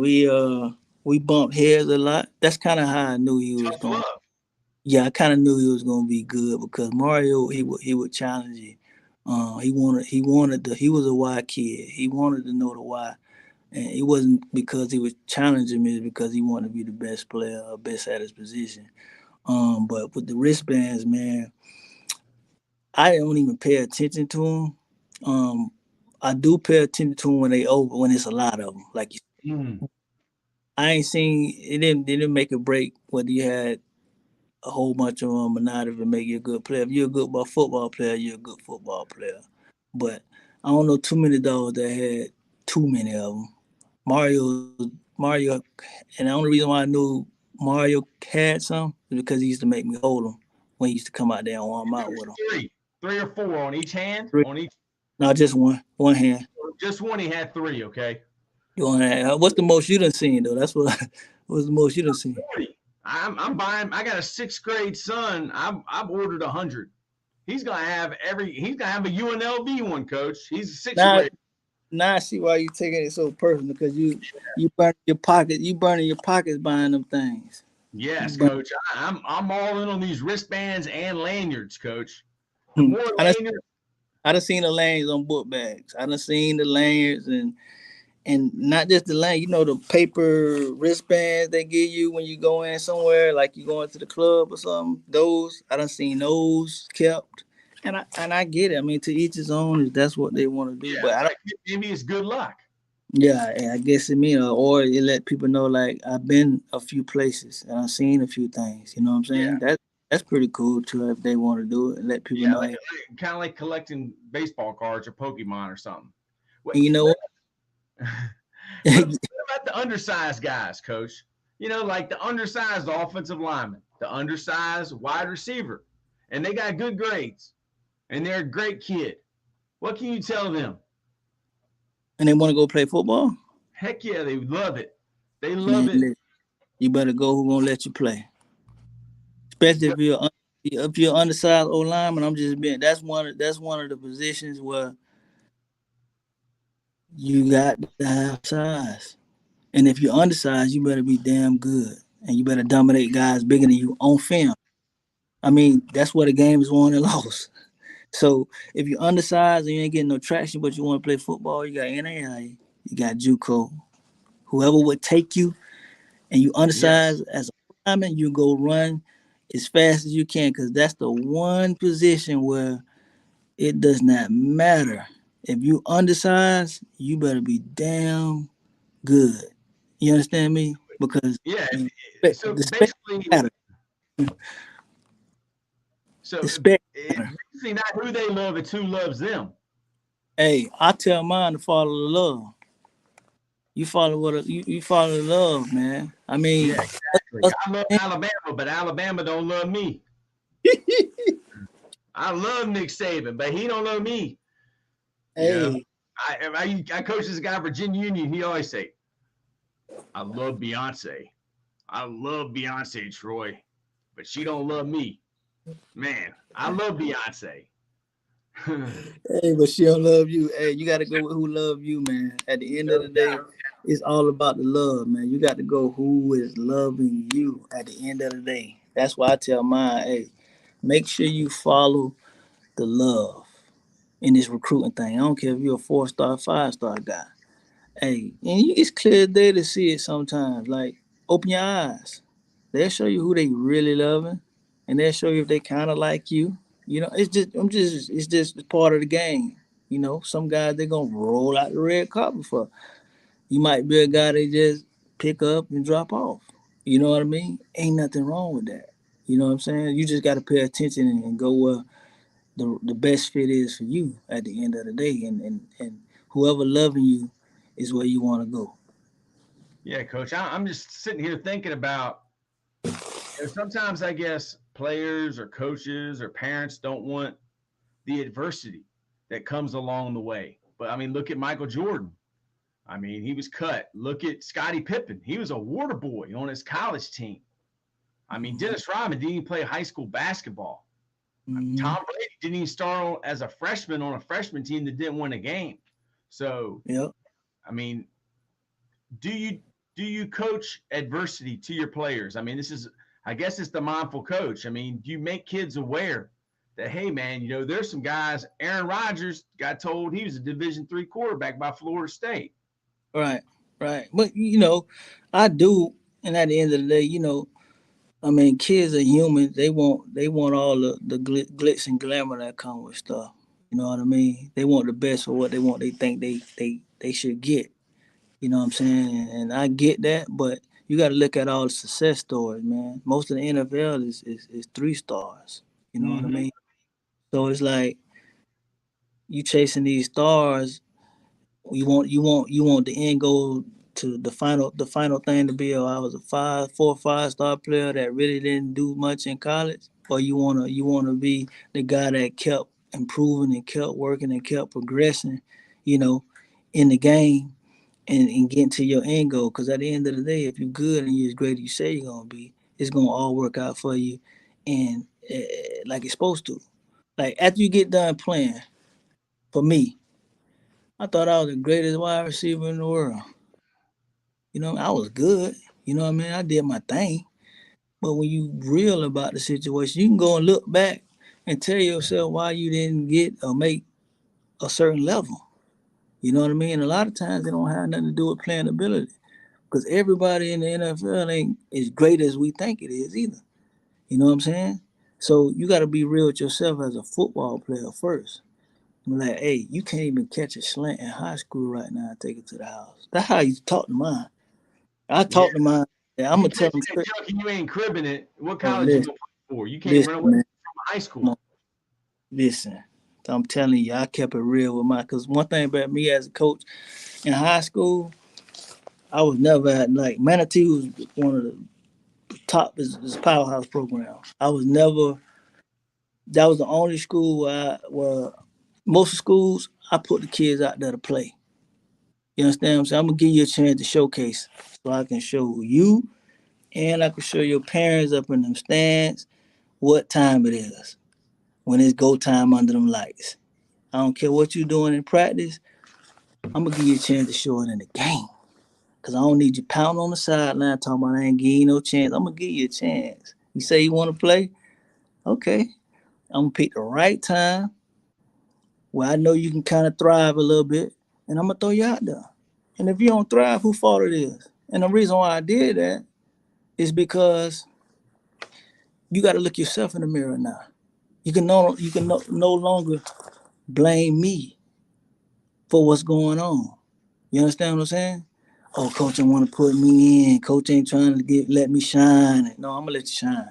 We bumped heads a lot. That's kind of how I knew he was going. Yeah, I kind of knew he was going to be good because Mario, he would challenge you. He was a why kid. He wanted to know the why, and it wasn't because he was challenging me. It's because he wanted to be the best player or best at his position. But with the wristbands, man, I don't even pay attention to them. I do pay attention to them when when it's a lot of them. Like I ain't seen it. Didn't make a break whether you had a whole bunch of them or not if it make you a good player. If you're a good football player, you're a good football player. But I don't know too many dogs that had too many of them. Mario, and the only reason why I knew Mario had some is because he used to make me hold them when he used to come out there and warm out with them. 3 or 4 on each hand? 3. On each? No, just one hand. Just one. He had 3. Okay. What's the most you done seen though? That's what. What's the most you done seen? 40. I'm buying. I got a 6th grade son. I've ordered 100. He's gonna have a UNLV one, Coach. He's a 6th grade. Now I see why you taking it so personal because you burn your pocket. You burning your pockets buying them things. Yes, Coach. I'm all in on these wristbands and lanyards, Coach. The more lanyards. I done seen the lanyards on book bags. I done seen the lanyards and not just the lanyard, the paper wristbands they give you when you go in somewhere, like you going to the club or something. Those, I done seen those kept. And I get it. I mean, to each his own, if that's what they want to do. Yeah, but I don't, maybe it's good luck. Yeah, I guess it means, or it let people know, like, I've been a few places and I've seen a few things. You know what I'm saying? Yeah. That's pretty cool too if they want to do it and let people know. Kind of like collecting baseball cards or Pokemon or something. And you know what? What about the undersized guys, Coach? Like the undersized offensive lineman, the undersized wide receiver, and they got good grades. and they're a great kid. What can you tell them? And they want to go play football? Heck yeah, they love it. They love it. Man, you better go who gonna let you play. Especially if you're undersized O lineman. I'm just being that's one of the positions where you got to have size. And if you're undersized, you better be damn good. And you better dominate guys bigger than you on film. I mean, that's where the game is won and lost. So if you're undersized and you ain't getting no traction, but you want to play football, you got NAI, you got JUCO. Whoever would take you and you undersized Yes. as a lineman, you go run as fast as you can because that's the one position where it does not matter. If you undersized, you better be damn good. You understand me? Because Yeah. So the spec basically, matter. so The spec it's matter. basically not who they love, it's who loves them. Hey, I tell mine to follow the love. You follow you follow the love, man. I mean, Yeah, exactly. us- I love Alabama, but Alabama don't love me. I love Nick Saban, but he don't love me. You know, hey, I coach this guy Virginia Union. He always say, "I love Beyonce. I love Beyonce, Troy, but she don't love me." Man, I love Beyonce. hey, but she don't love you. Hey, you got to go with who love you, man. At the end of No the day, doubt. it's all about the love, man. You got to go who is loving you. At the end of the day, that's why I tell mine, hey, make sure you follow the love in this recruiting thing. I don't care if you're a 4-star, 5-star guy. Hey, and it's clear there to see it sometimes. Like, open your eyes. They'll show you who they really loving, and they'll show you if they kind of like you. You know, it's just part of the game. You know, some guys they're gonna roll out the red carpet for. You might be a guy they just pick up and drop off. You know what I mean? Ain't nothing wrong with that. You know what I'm saying? You just got to pay attention and go where the best fit is for you at the end of the day, and whoever loving you is where you want to go. Yeah, coach. I'm just sitting here thinking about, sometimes I guess players or coaches or parents don't want the adversity that comes along the way. But I mean, look at Michael Jordan. I mean, he was cut. Look at Scottie Pippen. He was a water boy on his college team. I mean, Mm-hmm. Dennis Rodman didn't even play high school basketball. Mm-hmm. Tom Brady didn't even start as a freshman on a freshman team that didn't win a game. So, Yep. I mean, do you coach adversity to your players? I mean, I guess it's the mindful coach. I mean, do you make kids aware that, hey man, there's some guys. Aaron Rodgers got told he was a Division III quarterback by Florida State. Right. Right. But I do, and at the end of the day, I mean, kids are human. They want all the glitz and glamour that come with stuff. You know what I mean? They want the best for what they want. They think they should get. You know what I'm saying? And I get that, but you got to look at all the success stories, man. Most of the NFL is 3 stars. You know what I Mm-hmm. mean? So it's like you chasing these stars. You want the end goal to the final thing to be. Oh, I was a 4 or 5 star player that really didn't do much in college, or you wanna be the guy that kept improving and kept working and kept progressing, you know, in the game and getting to your end goal. Because at the end of the day, if you're good and you're as great as you say you're gonna be, it's gonna all work out for you, and like it's supposed to. Like after you get done playing, for me, I thought I was the greatest wide receiver in the world. I was good. You know what I mean? I did my thing. But when you real about the situation, you can go and look back and tell yourself why you didn't get or make a certain level. You know what I mean? And a lot of times it don't have nothing to do with playing ability. Because everybody in the NFL ain't as great as we think it is either. You know what I'm saying? So you got to be real with yourself as a football player first. Like, hey, you can't even catch a slant in high school right now and take it to the house. That's how you talk to mine. I Yeah. talk to mine. Yeah, I'm You gonna tell them catching that straight. junk and you ain't cribbing it. What Oh, college you listen, gonna play for? You can't listen, run away man. from high Come school. on, listen. I'm telling you, I kept it real with my. Cause one thing about me as a coach in high school, I was never at like Manatee was one of the top is powerhouse programs. I was never That was the only school where most schools I put the kids out there to play. You understand what I'm saying? I'm gonna give you a chance to showcase, so I can show you and I can show your parents up in them stands what time it is when it's go time under them lights. I don't care what you're doing in practice. I'm gonna give you a chance to show it in the game. Cause I don't need you pounding on the sideline talking about I ain't give you no chance. I'm gonna give you a chance. You say you want to play? Okay. I'm gonna pick the right time where I know you can kind of thrive a little bit, and I'm gonna throw you out there. And if you don't thrive, who fault it is? And the reason why I did that is because you got to look yourself in the mirror now. You can no longer blame me for what's going on. You understand what I'm saying? Oh, coach ain't want to put me in. Coach ain't trying to let me shine. No, I'm gonna let you shine.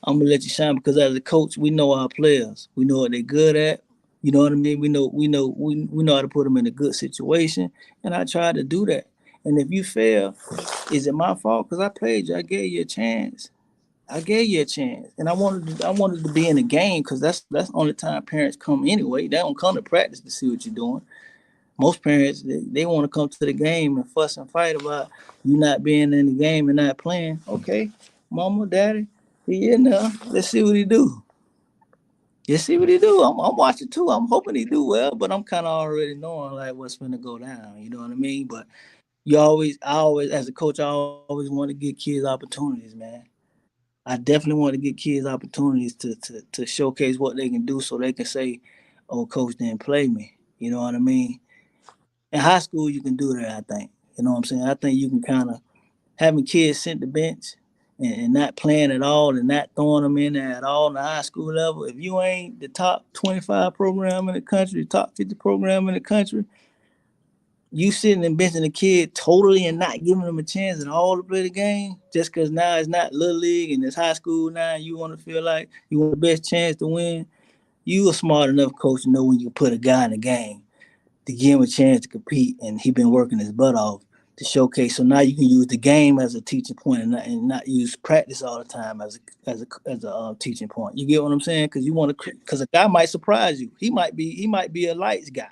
I'm gonna let you shine because as a coach, we know our players. We know what they're good at. You know what I mean? We know how to put them in a good situation, and I try to do that. And if you fail, is it my fault? Because I played you. I gave you a chance. I gave you a chance, and I wanted to be in the game because that's the only time parents come anyway. They don't come to practice to see what you're doing. Most parents they want to come to the game and fuss and fight about you not being in the game and not playing. Okay, mama, daddy, he in there. Let's see what he do. Let's see what he do. I'm watching too. I'm hoping he do well, but I'm kind of already knowing like what's gonna go down. You know what I mean? But I always, as a coach, I always want to give kids opportunities, man. I definitely want to give kids opportunities to showcase what they can do, so they can say, "Oh, coach didn't play me." You know what I mean? In high school, you can do that. I think. You know what I'm saying? I think you can kind of having kids sit the bench and not playing at all and not throwing them in there at all in the high school level. If you ain't the top 25 program in the country, the top 50 program in the country, you sitting and benching a kid totally and not giving them a chance at all to play the game just because now it's not little league and it's high school now and you want to feel like you want the best chance to win. You a smart enough coach to know when you put a guy in the game to give him a chance to compete, and he been working his butt off to showcase. So now you can use the game as a teaching point and not use practice all the time as a teaching point. You get what I'm saying? Because you want to, because a guy might surprise you. He might be a lights guy.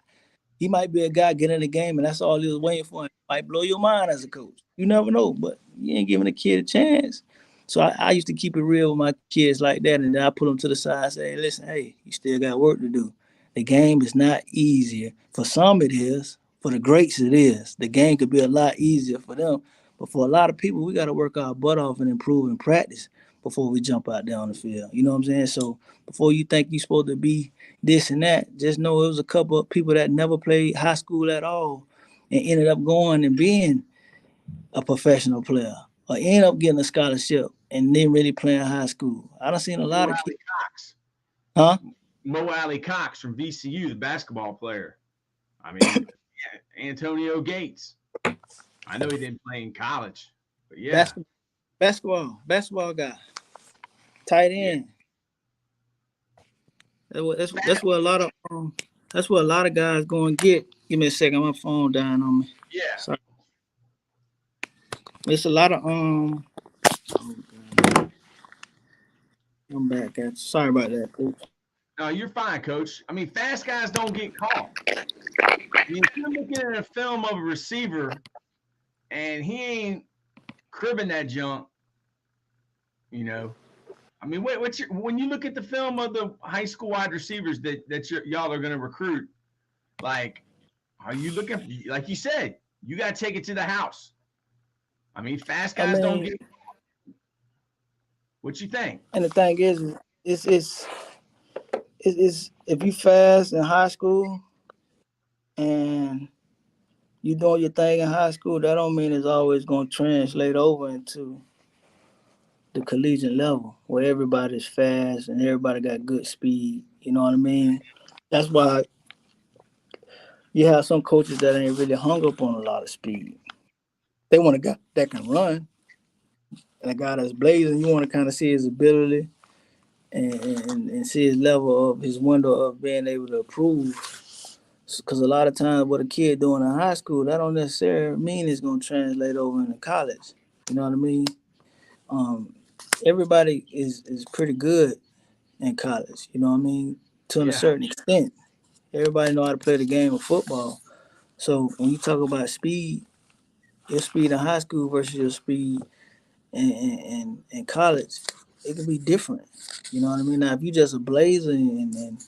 He might be a guy get in the game, and that's all he was waiting for. It might blow your mind as a coach. You never know, but you ain't giving a kid a chance. So I used to keep it real with my kids like that, and then I put them to the side and say, hey, listen, hey, you still got work to do. The game is not easier. For some it is. For the greats it is. The game could be a lot easier for them. But for a lot of people, we got to work our butt off and improve and practice before we jump out there on the field. You know what I'm saying? So before you think you're supposed to be this and that, just know it was a couple of people that never played high school at all and ended up going and being a professional player or end up getting a scholarship and then really playing high school. I done seen a Mo lot of kids. Alley Cox. Huh? Mo Alley Cox from VCU, the basketball player. I mean, yeah, Antonio Gates. I know he didn't play in college, but yeah, Basketball, basketball guy, tight yeah, end. That's what a lot of that's what a lot of guys go and get. Give me a second, my phone dying on me. yeah. Sorry. It's a lot of I'm back at. Sorry about that, coach. No, you're fine, coach. I mean, fast guys don't get caught. I mean, if you're looking at a film of a receiver and he ain't cribbing that junk, you know. I mean, when you look at the film of the high school wide receivers y'all are going to recruit, like, are you looking like you said? You got to take it to the house. I mean, fast I guys don't mean, get. What you think? and the thing is, it's it's it's if you fast in high school and you doing your thing in high school, that don't mean it's always gonna translate over into the collegiate level where everybody's fast and everybody got good speed. You know what I mean? That's why you have some coaches that ain't really hung up on a lot of speed. They want a guy that can run and a guy that's blazing. You want to kind of see his ability and see his level of his window of being able to improve. Because a lot of times, what a kid doing in high school, that don't necessarily mean it's gonna translate over into college. You know what I mean? Um, everybody is pretty good in college. You know what I mean? To a Yeah. certain extent, everybody know how to play the game of football. So when you talk about speed, your speed in high school versus your speed in college, it can be different. You know what I mean? Now, if you just a blazer and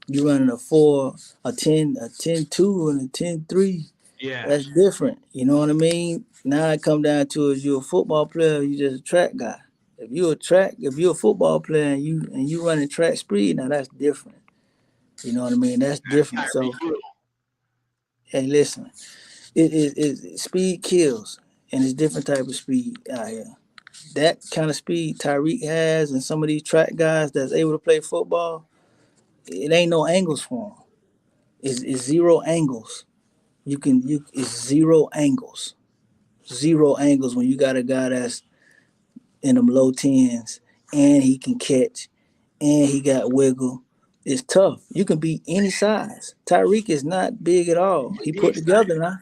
you running a 4, a 10-2, and a 10-3, Yeah. that's different. You know what I mean? Now it come down to is you a football player, or you just a track guy. If you're a football player and you running track speed, now that's different. You know what I mean? That's different. So, hey, listen, speed kills, and it's different type of speed out here. That kind of speed Tyreek has, and some of these track guys that's able to play football, it ain't no angles for them. It's zero angles. It's zero angles when you got a guy that's in them low tens, and he can catch, and he got wiggle. It's tough. You can be any size. Tyreek is not big at all. He He put excited. together now.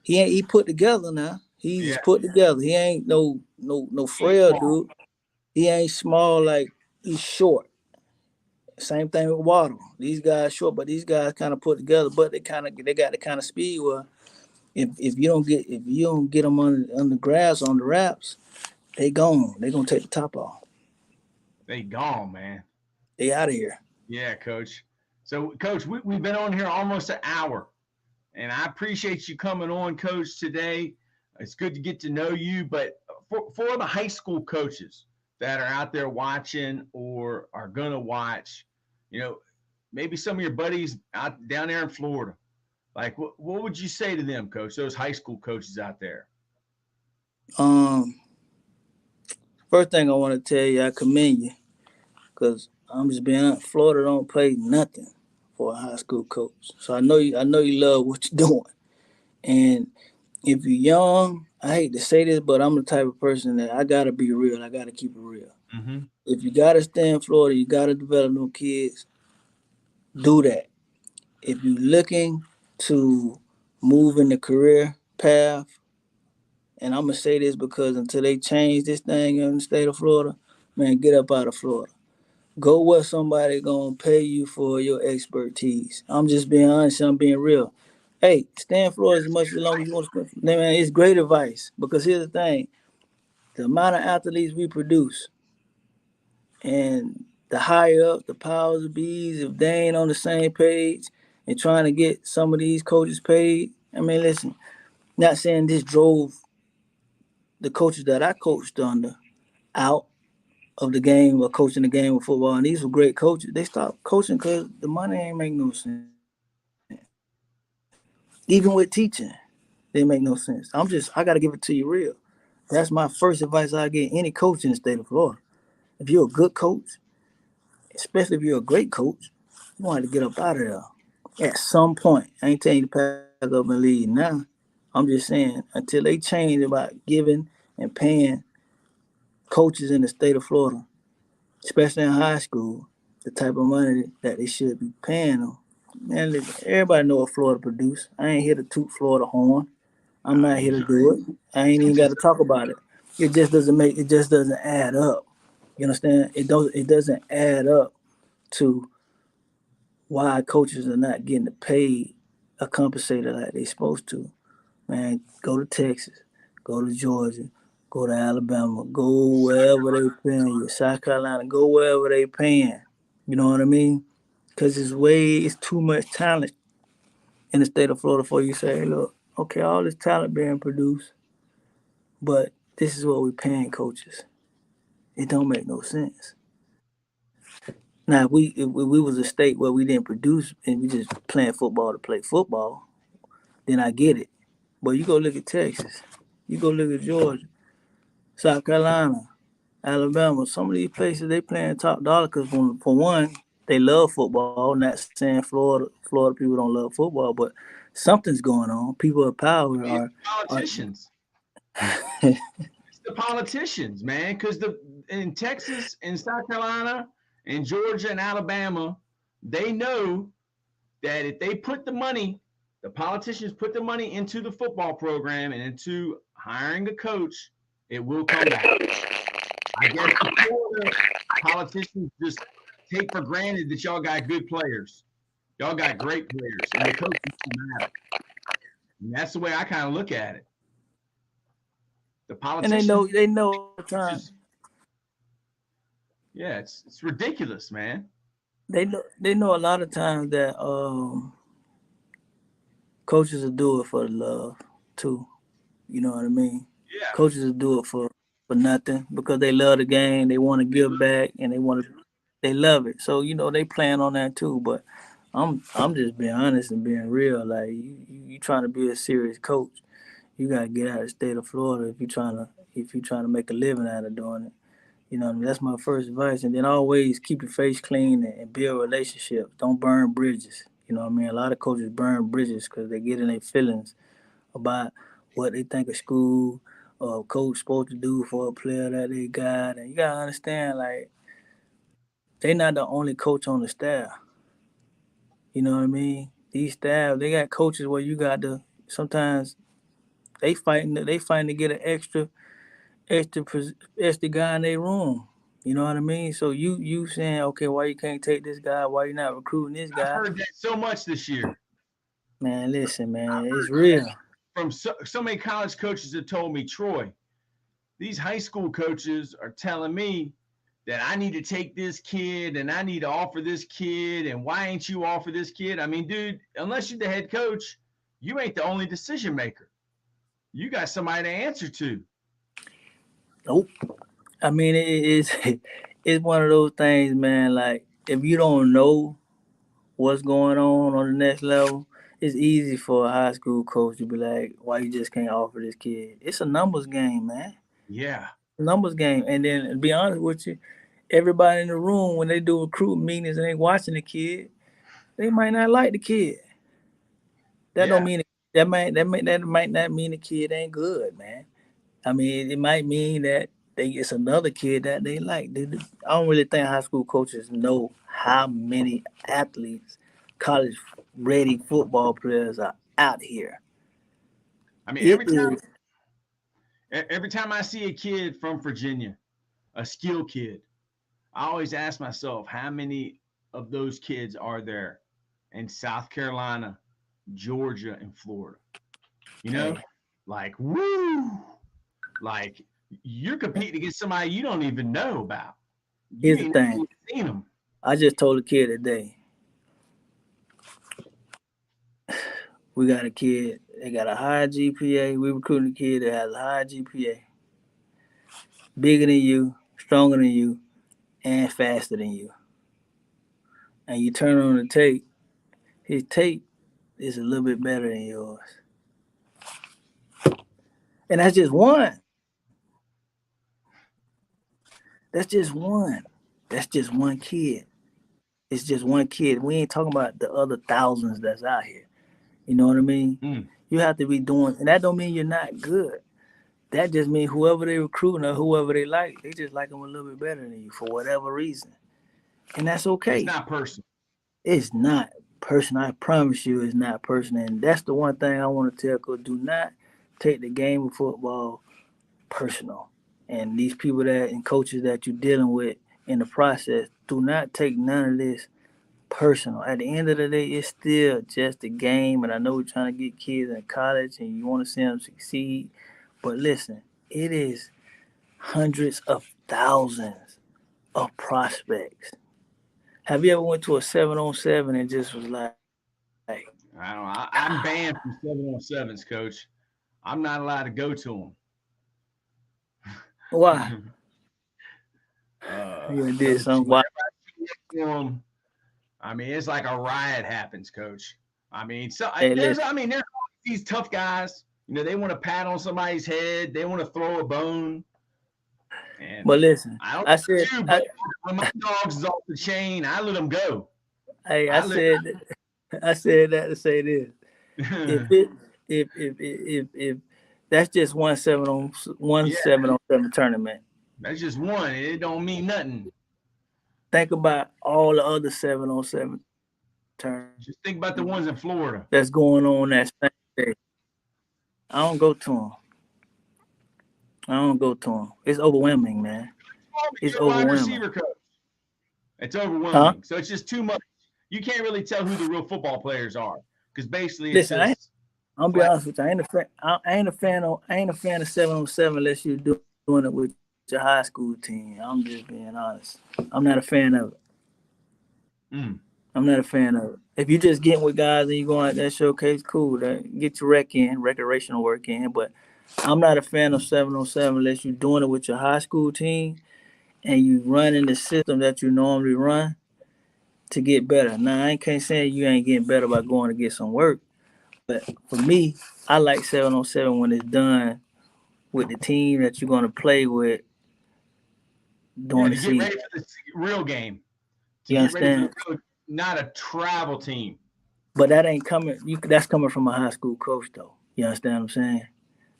He put together now. He's Yeah. put together. He ain't no He ain't frail small. dude. He ain't small, like he's short. Same thing with Waddle. These guys short, but these guys kind of put together. But they got the kind of speed where if you don't get them on the grass on the wraps, they gone. They gonna take the top off. They gone, man. They out of here. Yeah, coach. So, coach, we've been on here almost an hour, and I appreciate you coming on, coach, today. It's good to get to know you. But for the high school coaches that are out there watching or are going to watch, maybe some of your buddies out down there in Florida, like what would you say to them, coach, those high school coaches out there? Um, First thing I want to tell you, I commend you, because I'm just being honest. Florida don't play nothing for a high school coach. So I know you love what you're doing. And if you're young, I hate to say this, but I'm the type of person that I gotta be real. I gotta keep it real. Mm-hmm. If you gotta stay in Florida, you gotta develop new kids. Do that. If you're looking to move in the career path, and I'm gonna say this because until they change this thing in the state of Florida, man, get up out of Florida. Go where somebody gonna pay you for your expertise. I'm just being honest. I'm being real. Hey, stay in Florida as much as long as you want to stay. Man, it's great advice, because here's the thing: the amount of athletes we produce, and the higher up the powers of bees, if they ain't on the same page and trying to get some of these coaches paid. I mean, listen, not saying this drove the coaches that I coached under out of the game or coaching the game of football, and these were great coaches. They stopped coaching because the money ain't make no sense. Even with teaching, they make no sense. I got to give it to you real. That's my first advice I get any coach in the state of Florida. If you're a good coach, especially if you're a great coach, you want to get up out of there at some point. I ain't telling you to pack up and leave now. I'm just saying until they change about giving and paying coaches in the state of Florida, especially in high school, the type of money that they should be paying them. Man, listen, everybody know what Florida produce. I ain't here to toot Florida horn. I'm Nah, not here you to do it. I ain't even got to talk about it. It just doesn't add up. You understand? It doesn't add up to why coaches are not getting paid a compensator like they supposed to. Man, go to Texas, go to Georgia, go to Alabama, go wherever they paying you. South Carolina, go wherever they paying. You know what I mean? Because it's too much talent in the state of Florida for you to say, hey, look, okay, all this talent being produced, but this is what we're paying coaches. It don't make no sense. Now, if we was a state where we didn't produce and we just playing football to play football, then I get it. But you go look at Texas, you go look at Georgia, South Carolina, Alabama. Some of these places they playing top dollar because for one, they love football. Not saying Florida people don't love football, but something's going on. People of power it's are politicians. It's the politicians, man. Because in Texas and South Carolina and Georgia and Alabama, they know that if they put the money, the politicians put the money into the football program and into hiring a coach, it will come back. I guess the Florida politicians just take for granted that y'all got good players. Y'all got great players, and the coaches matter. And that's the way I kind of look at it. The politicians, and they know time. Yeah, it's ridiculous, man. They know a lot of times that coaches will do it for the love too. You know what I mean? Yeah. Coaches will do it for nothing because they love the game. They want to give back and they love it. So they plan on that too. But I'm just being honest and being real. Like you trying to be a serious coach, you gotta get out of the state of Florida if you trying to make a living out of doing it. You know what I mean? That's my first advice. And then always keep your face clean and build relationships. Don't burn bridges. You know what I mean? A lot of coaches burn bridges because they get in their feelings about what they think a school or a coach supposed to do for a player that they got. And you got to understand, like, they not the only coach on the staff. You know what I mean? These staff, they got coaches where you got to, sometimes they fighting to get an extra guy in their room. You know what I mean? So you saying, okay, why you can't take this guy? Why you not recruiting this guy? I've heard that so much this year. Man, listen, man, it's real. From so many college coaches have told me, Troy, these high school coaches are telling me that I need to take this kid and I need to offer this kid, and why ain't you offer this kid? I mean, dude, unless you're the head coach, you ain't the only decision maker. You got somebody to answer to. Nope. I mean, it's one of those things, man. Like, if you don't know what's going on the next level, it's easy for a high school coach to be like, why you just can't offer this kid? It's a numbers game, man. Yeah. Numbers game. And then, to be honest with you, everybody in the room, when they do recruit meetings and they watching the kid, they might not like the kid. That don't mean that might not mean the kid ain't good, man. I mean, it might mean that it's another kid that they like. I don't really think high school coaches know how many athletes, college-ready football players are out here. I mean, every time I see a kid from Virginia, a skill kid, I always ask myself, how many of those kids are there in South Carolina, Georgia, and Florida? You know, like, woo, like you're competing against somebody you don't even know about. Here's the thing. Seen them. I just told a kid today, we got a kid, they got a high GPA. We recruiting a kid that has a high GPA, bigger than you, stronger than you, and faster than you. And you turn on the tape, his tape is a little bit better than yours. And that's just one. That's just one. That's just one kid. It's just one kid. We ain't talking about the other thousands that's out here. You know what I mean? You have to be doing, and that don't mean you're not good. That just means whoever they recruiting or whoever they just like them a little bit better than you for whatever reason. And that's okay. It's not personal. It's not personal. I promise you it's not personal. And that's the one thing I want to tell Coach. Do not take the game of football personal. And these people and coaches that you're dealing with in the process, do not take none of this personal. At the end of the day, it's still just a game. And I know we're trying to get kids in college and you want to see them succeed. But listen, it is hundreds of thousands of prospects. Have you ever went to a 7-on-7 and just was like, I don't know. I'm banned from 7-on-7s, Coach. I'm not allowed to go to them. Why? You did something. Why? I mean, it's like a riot happens, Coach. I mean, there's these tough guys. You know, they want to pat on somebody's head. They want to throw a bone. But listen, I said when my dog's off the chain, I let them go. Hey, I said that to say this. If that's just one 7-on-7 tournament. That's just one. It don't mean nothing. Think about all the other 7-on-7 tournaments. Just think about the ones in Florida that's going on that same day. I don't go to them. It's overwhelming, man. It's overwhelming. It's overwhelming. So it's just too much. You can't really tell who the real football players are because basically it's Listen, just. I'll be honest with you. I ain't a fan of 7-on-7 unless you're doing it with your high school team. I'm just being honest. I'm not a fan of it. I'm not a fan of it. If you just getting with guys and you going out that showcase, cool. That get your recreational work in. But I'm not a fan of 7-on-7 unless you're doing it with your high school team and you running the system that you normally run to get better. Now I can't say you ain't getting better by going to get some work. But for me, I like 7-on-7 when it's done with the team that you're going to play with during the To get season. ready for the real game. To You get ready understand? for the real, not a travel team. But that ain't coming. That's coming from a high school coach, though. You understand what I'm saying?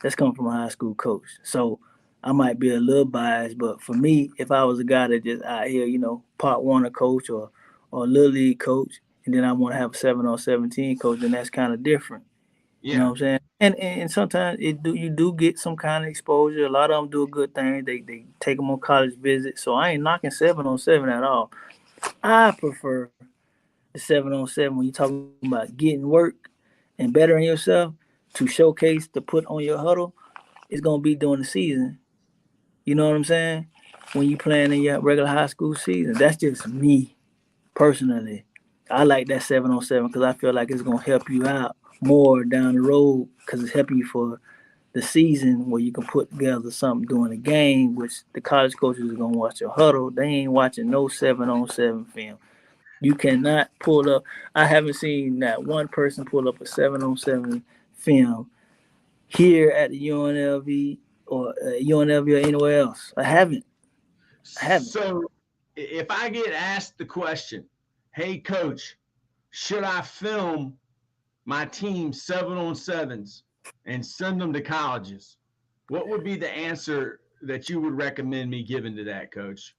That's coming from a high school coach. So I might be a little biased, but for me, if I was a guy that just out here, part one a coach or a little league coach, and then I want to have a 7-on-17 coach, then that's kind of different. Yeah. You know what I'm saying? And sometimes you do get some kind of exposure. A lot of them do a good thing. They take them on college visits. So I ain't knocking 7-on-7 at all. I prefer the 7-on-7 when you're talking about getting work and bettering yourself to showcase to put on your huddle. It's gonna be during the season. You know what I'm saying? When you playing in your regular high school season. That's just me personally. I like that 7-on-7 because I feel like it's gonna help you out more down the road because it's helping you for the season where you can put together something during the game, which the college coaches are gonna watch your huddle. They ain't watching no 7-on-7 film. You cannot pull up. I haven't seen that one person pull up a 7-on-7 film here at the UNLV or UNLV or anywhere else. I haven't. So if I get asked the question, hey, coach, should I film my team 7-on-7s and send them to colleges? What would be the answer that you would recommend me giving to that, coach?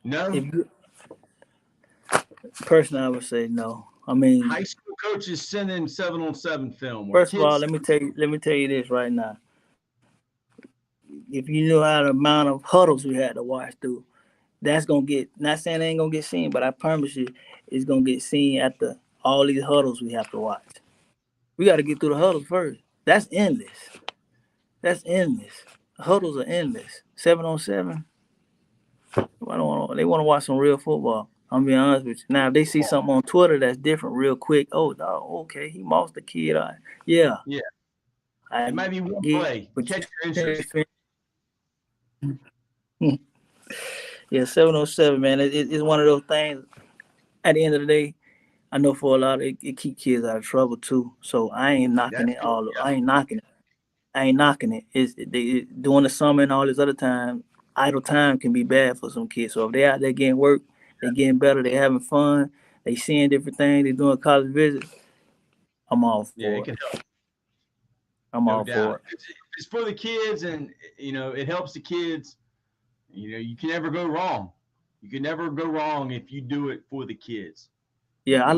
No? Personally, I would say no. I mean, high school coaches sending 7-on-7 film. First of all, let me tell you this right now. If you know how the amount of huddles we had to watch through, that's gonna get. Not saying it ain't gonna get seen, but I promise you, it's gonna get seen after all these huddles we have to watch. We got to get through the huddles first. That's endless. Huddles are endless. 7-on-7. They want to watch some real football. I'm being honest with you. Now, if they see something on Twitter that's different real quick, okay, he mossed the kid. Yeah. It might be one play. Catch your interest. Yeah, 7-on-7, man. It's one of those things. At the end of the day, I know for a lot, it keep kids out of trouble too. So I ain't knocking it all. I ain't knocking it. It's during the summer and all this other time. Idle time can be bad for some kids. So if they out there getting work, they getting better, they having fun, they seeing different things, they doing college visits. I'm all for it. It can help. I'm all for it. It's for the kids, and it helps the kids. You can never go wrong. You can never go wrong if you do it for the kids. Yeah, I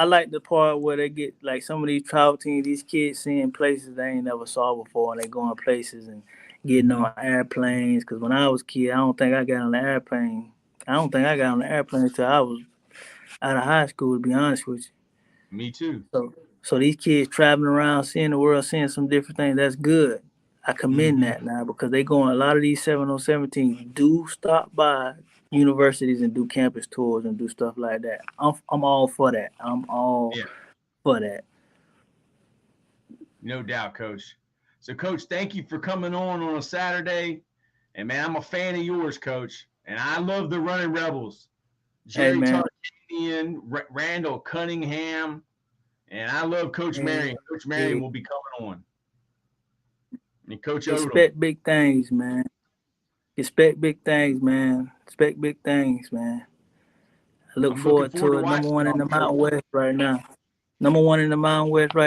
like the part where they get like some of these travel teams, these kids seeing places they ain't never saw before, and they going places and getting on airplanes. Because when I was a kid, I don't think I got on the airplane. I don't think I got on the airplane until I was out of high school, to be honest with you. Me too. So these kids traveling around, seeing the world, seeing some different things, that's good. I commend that now because they going, a lot of these 7-on-7 teams do stop by universities and do campus tours and do stuff like that. I'm all for that. I'm all for that. No doubt, Coach. So, Coach, thank you for coming on a Saturday. And, man, I'm a fan of yours, Coach. And I love the Running Rebels. Jerry Tarkanian, Randall Cunningham. And I love Coach Marion. Coach Marion will be coming on. And Coach Odom. Expect big things, man. Expect big things, man. I look forward to it. Number one in the Mountain West right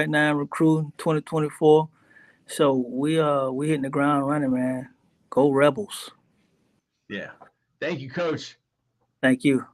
now. Recruiting 2024. So we hitting the ground running, man. Go Rebels. Yeah. Thank you, Coach. Thank you.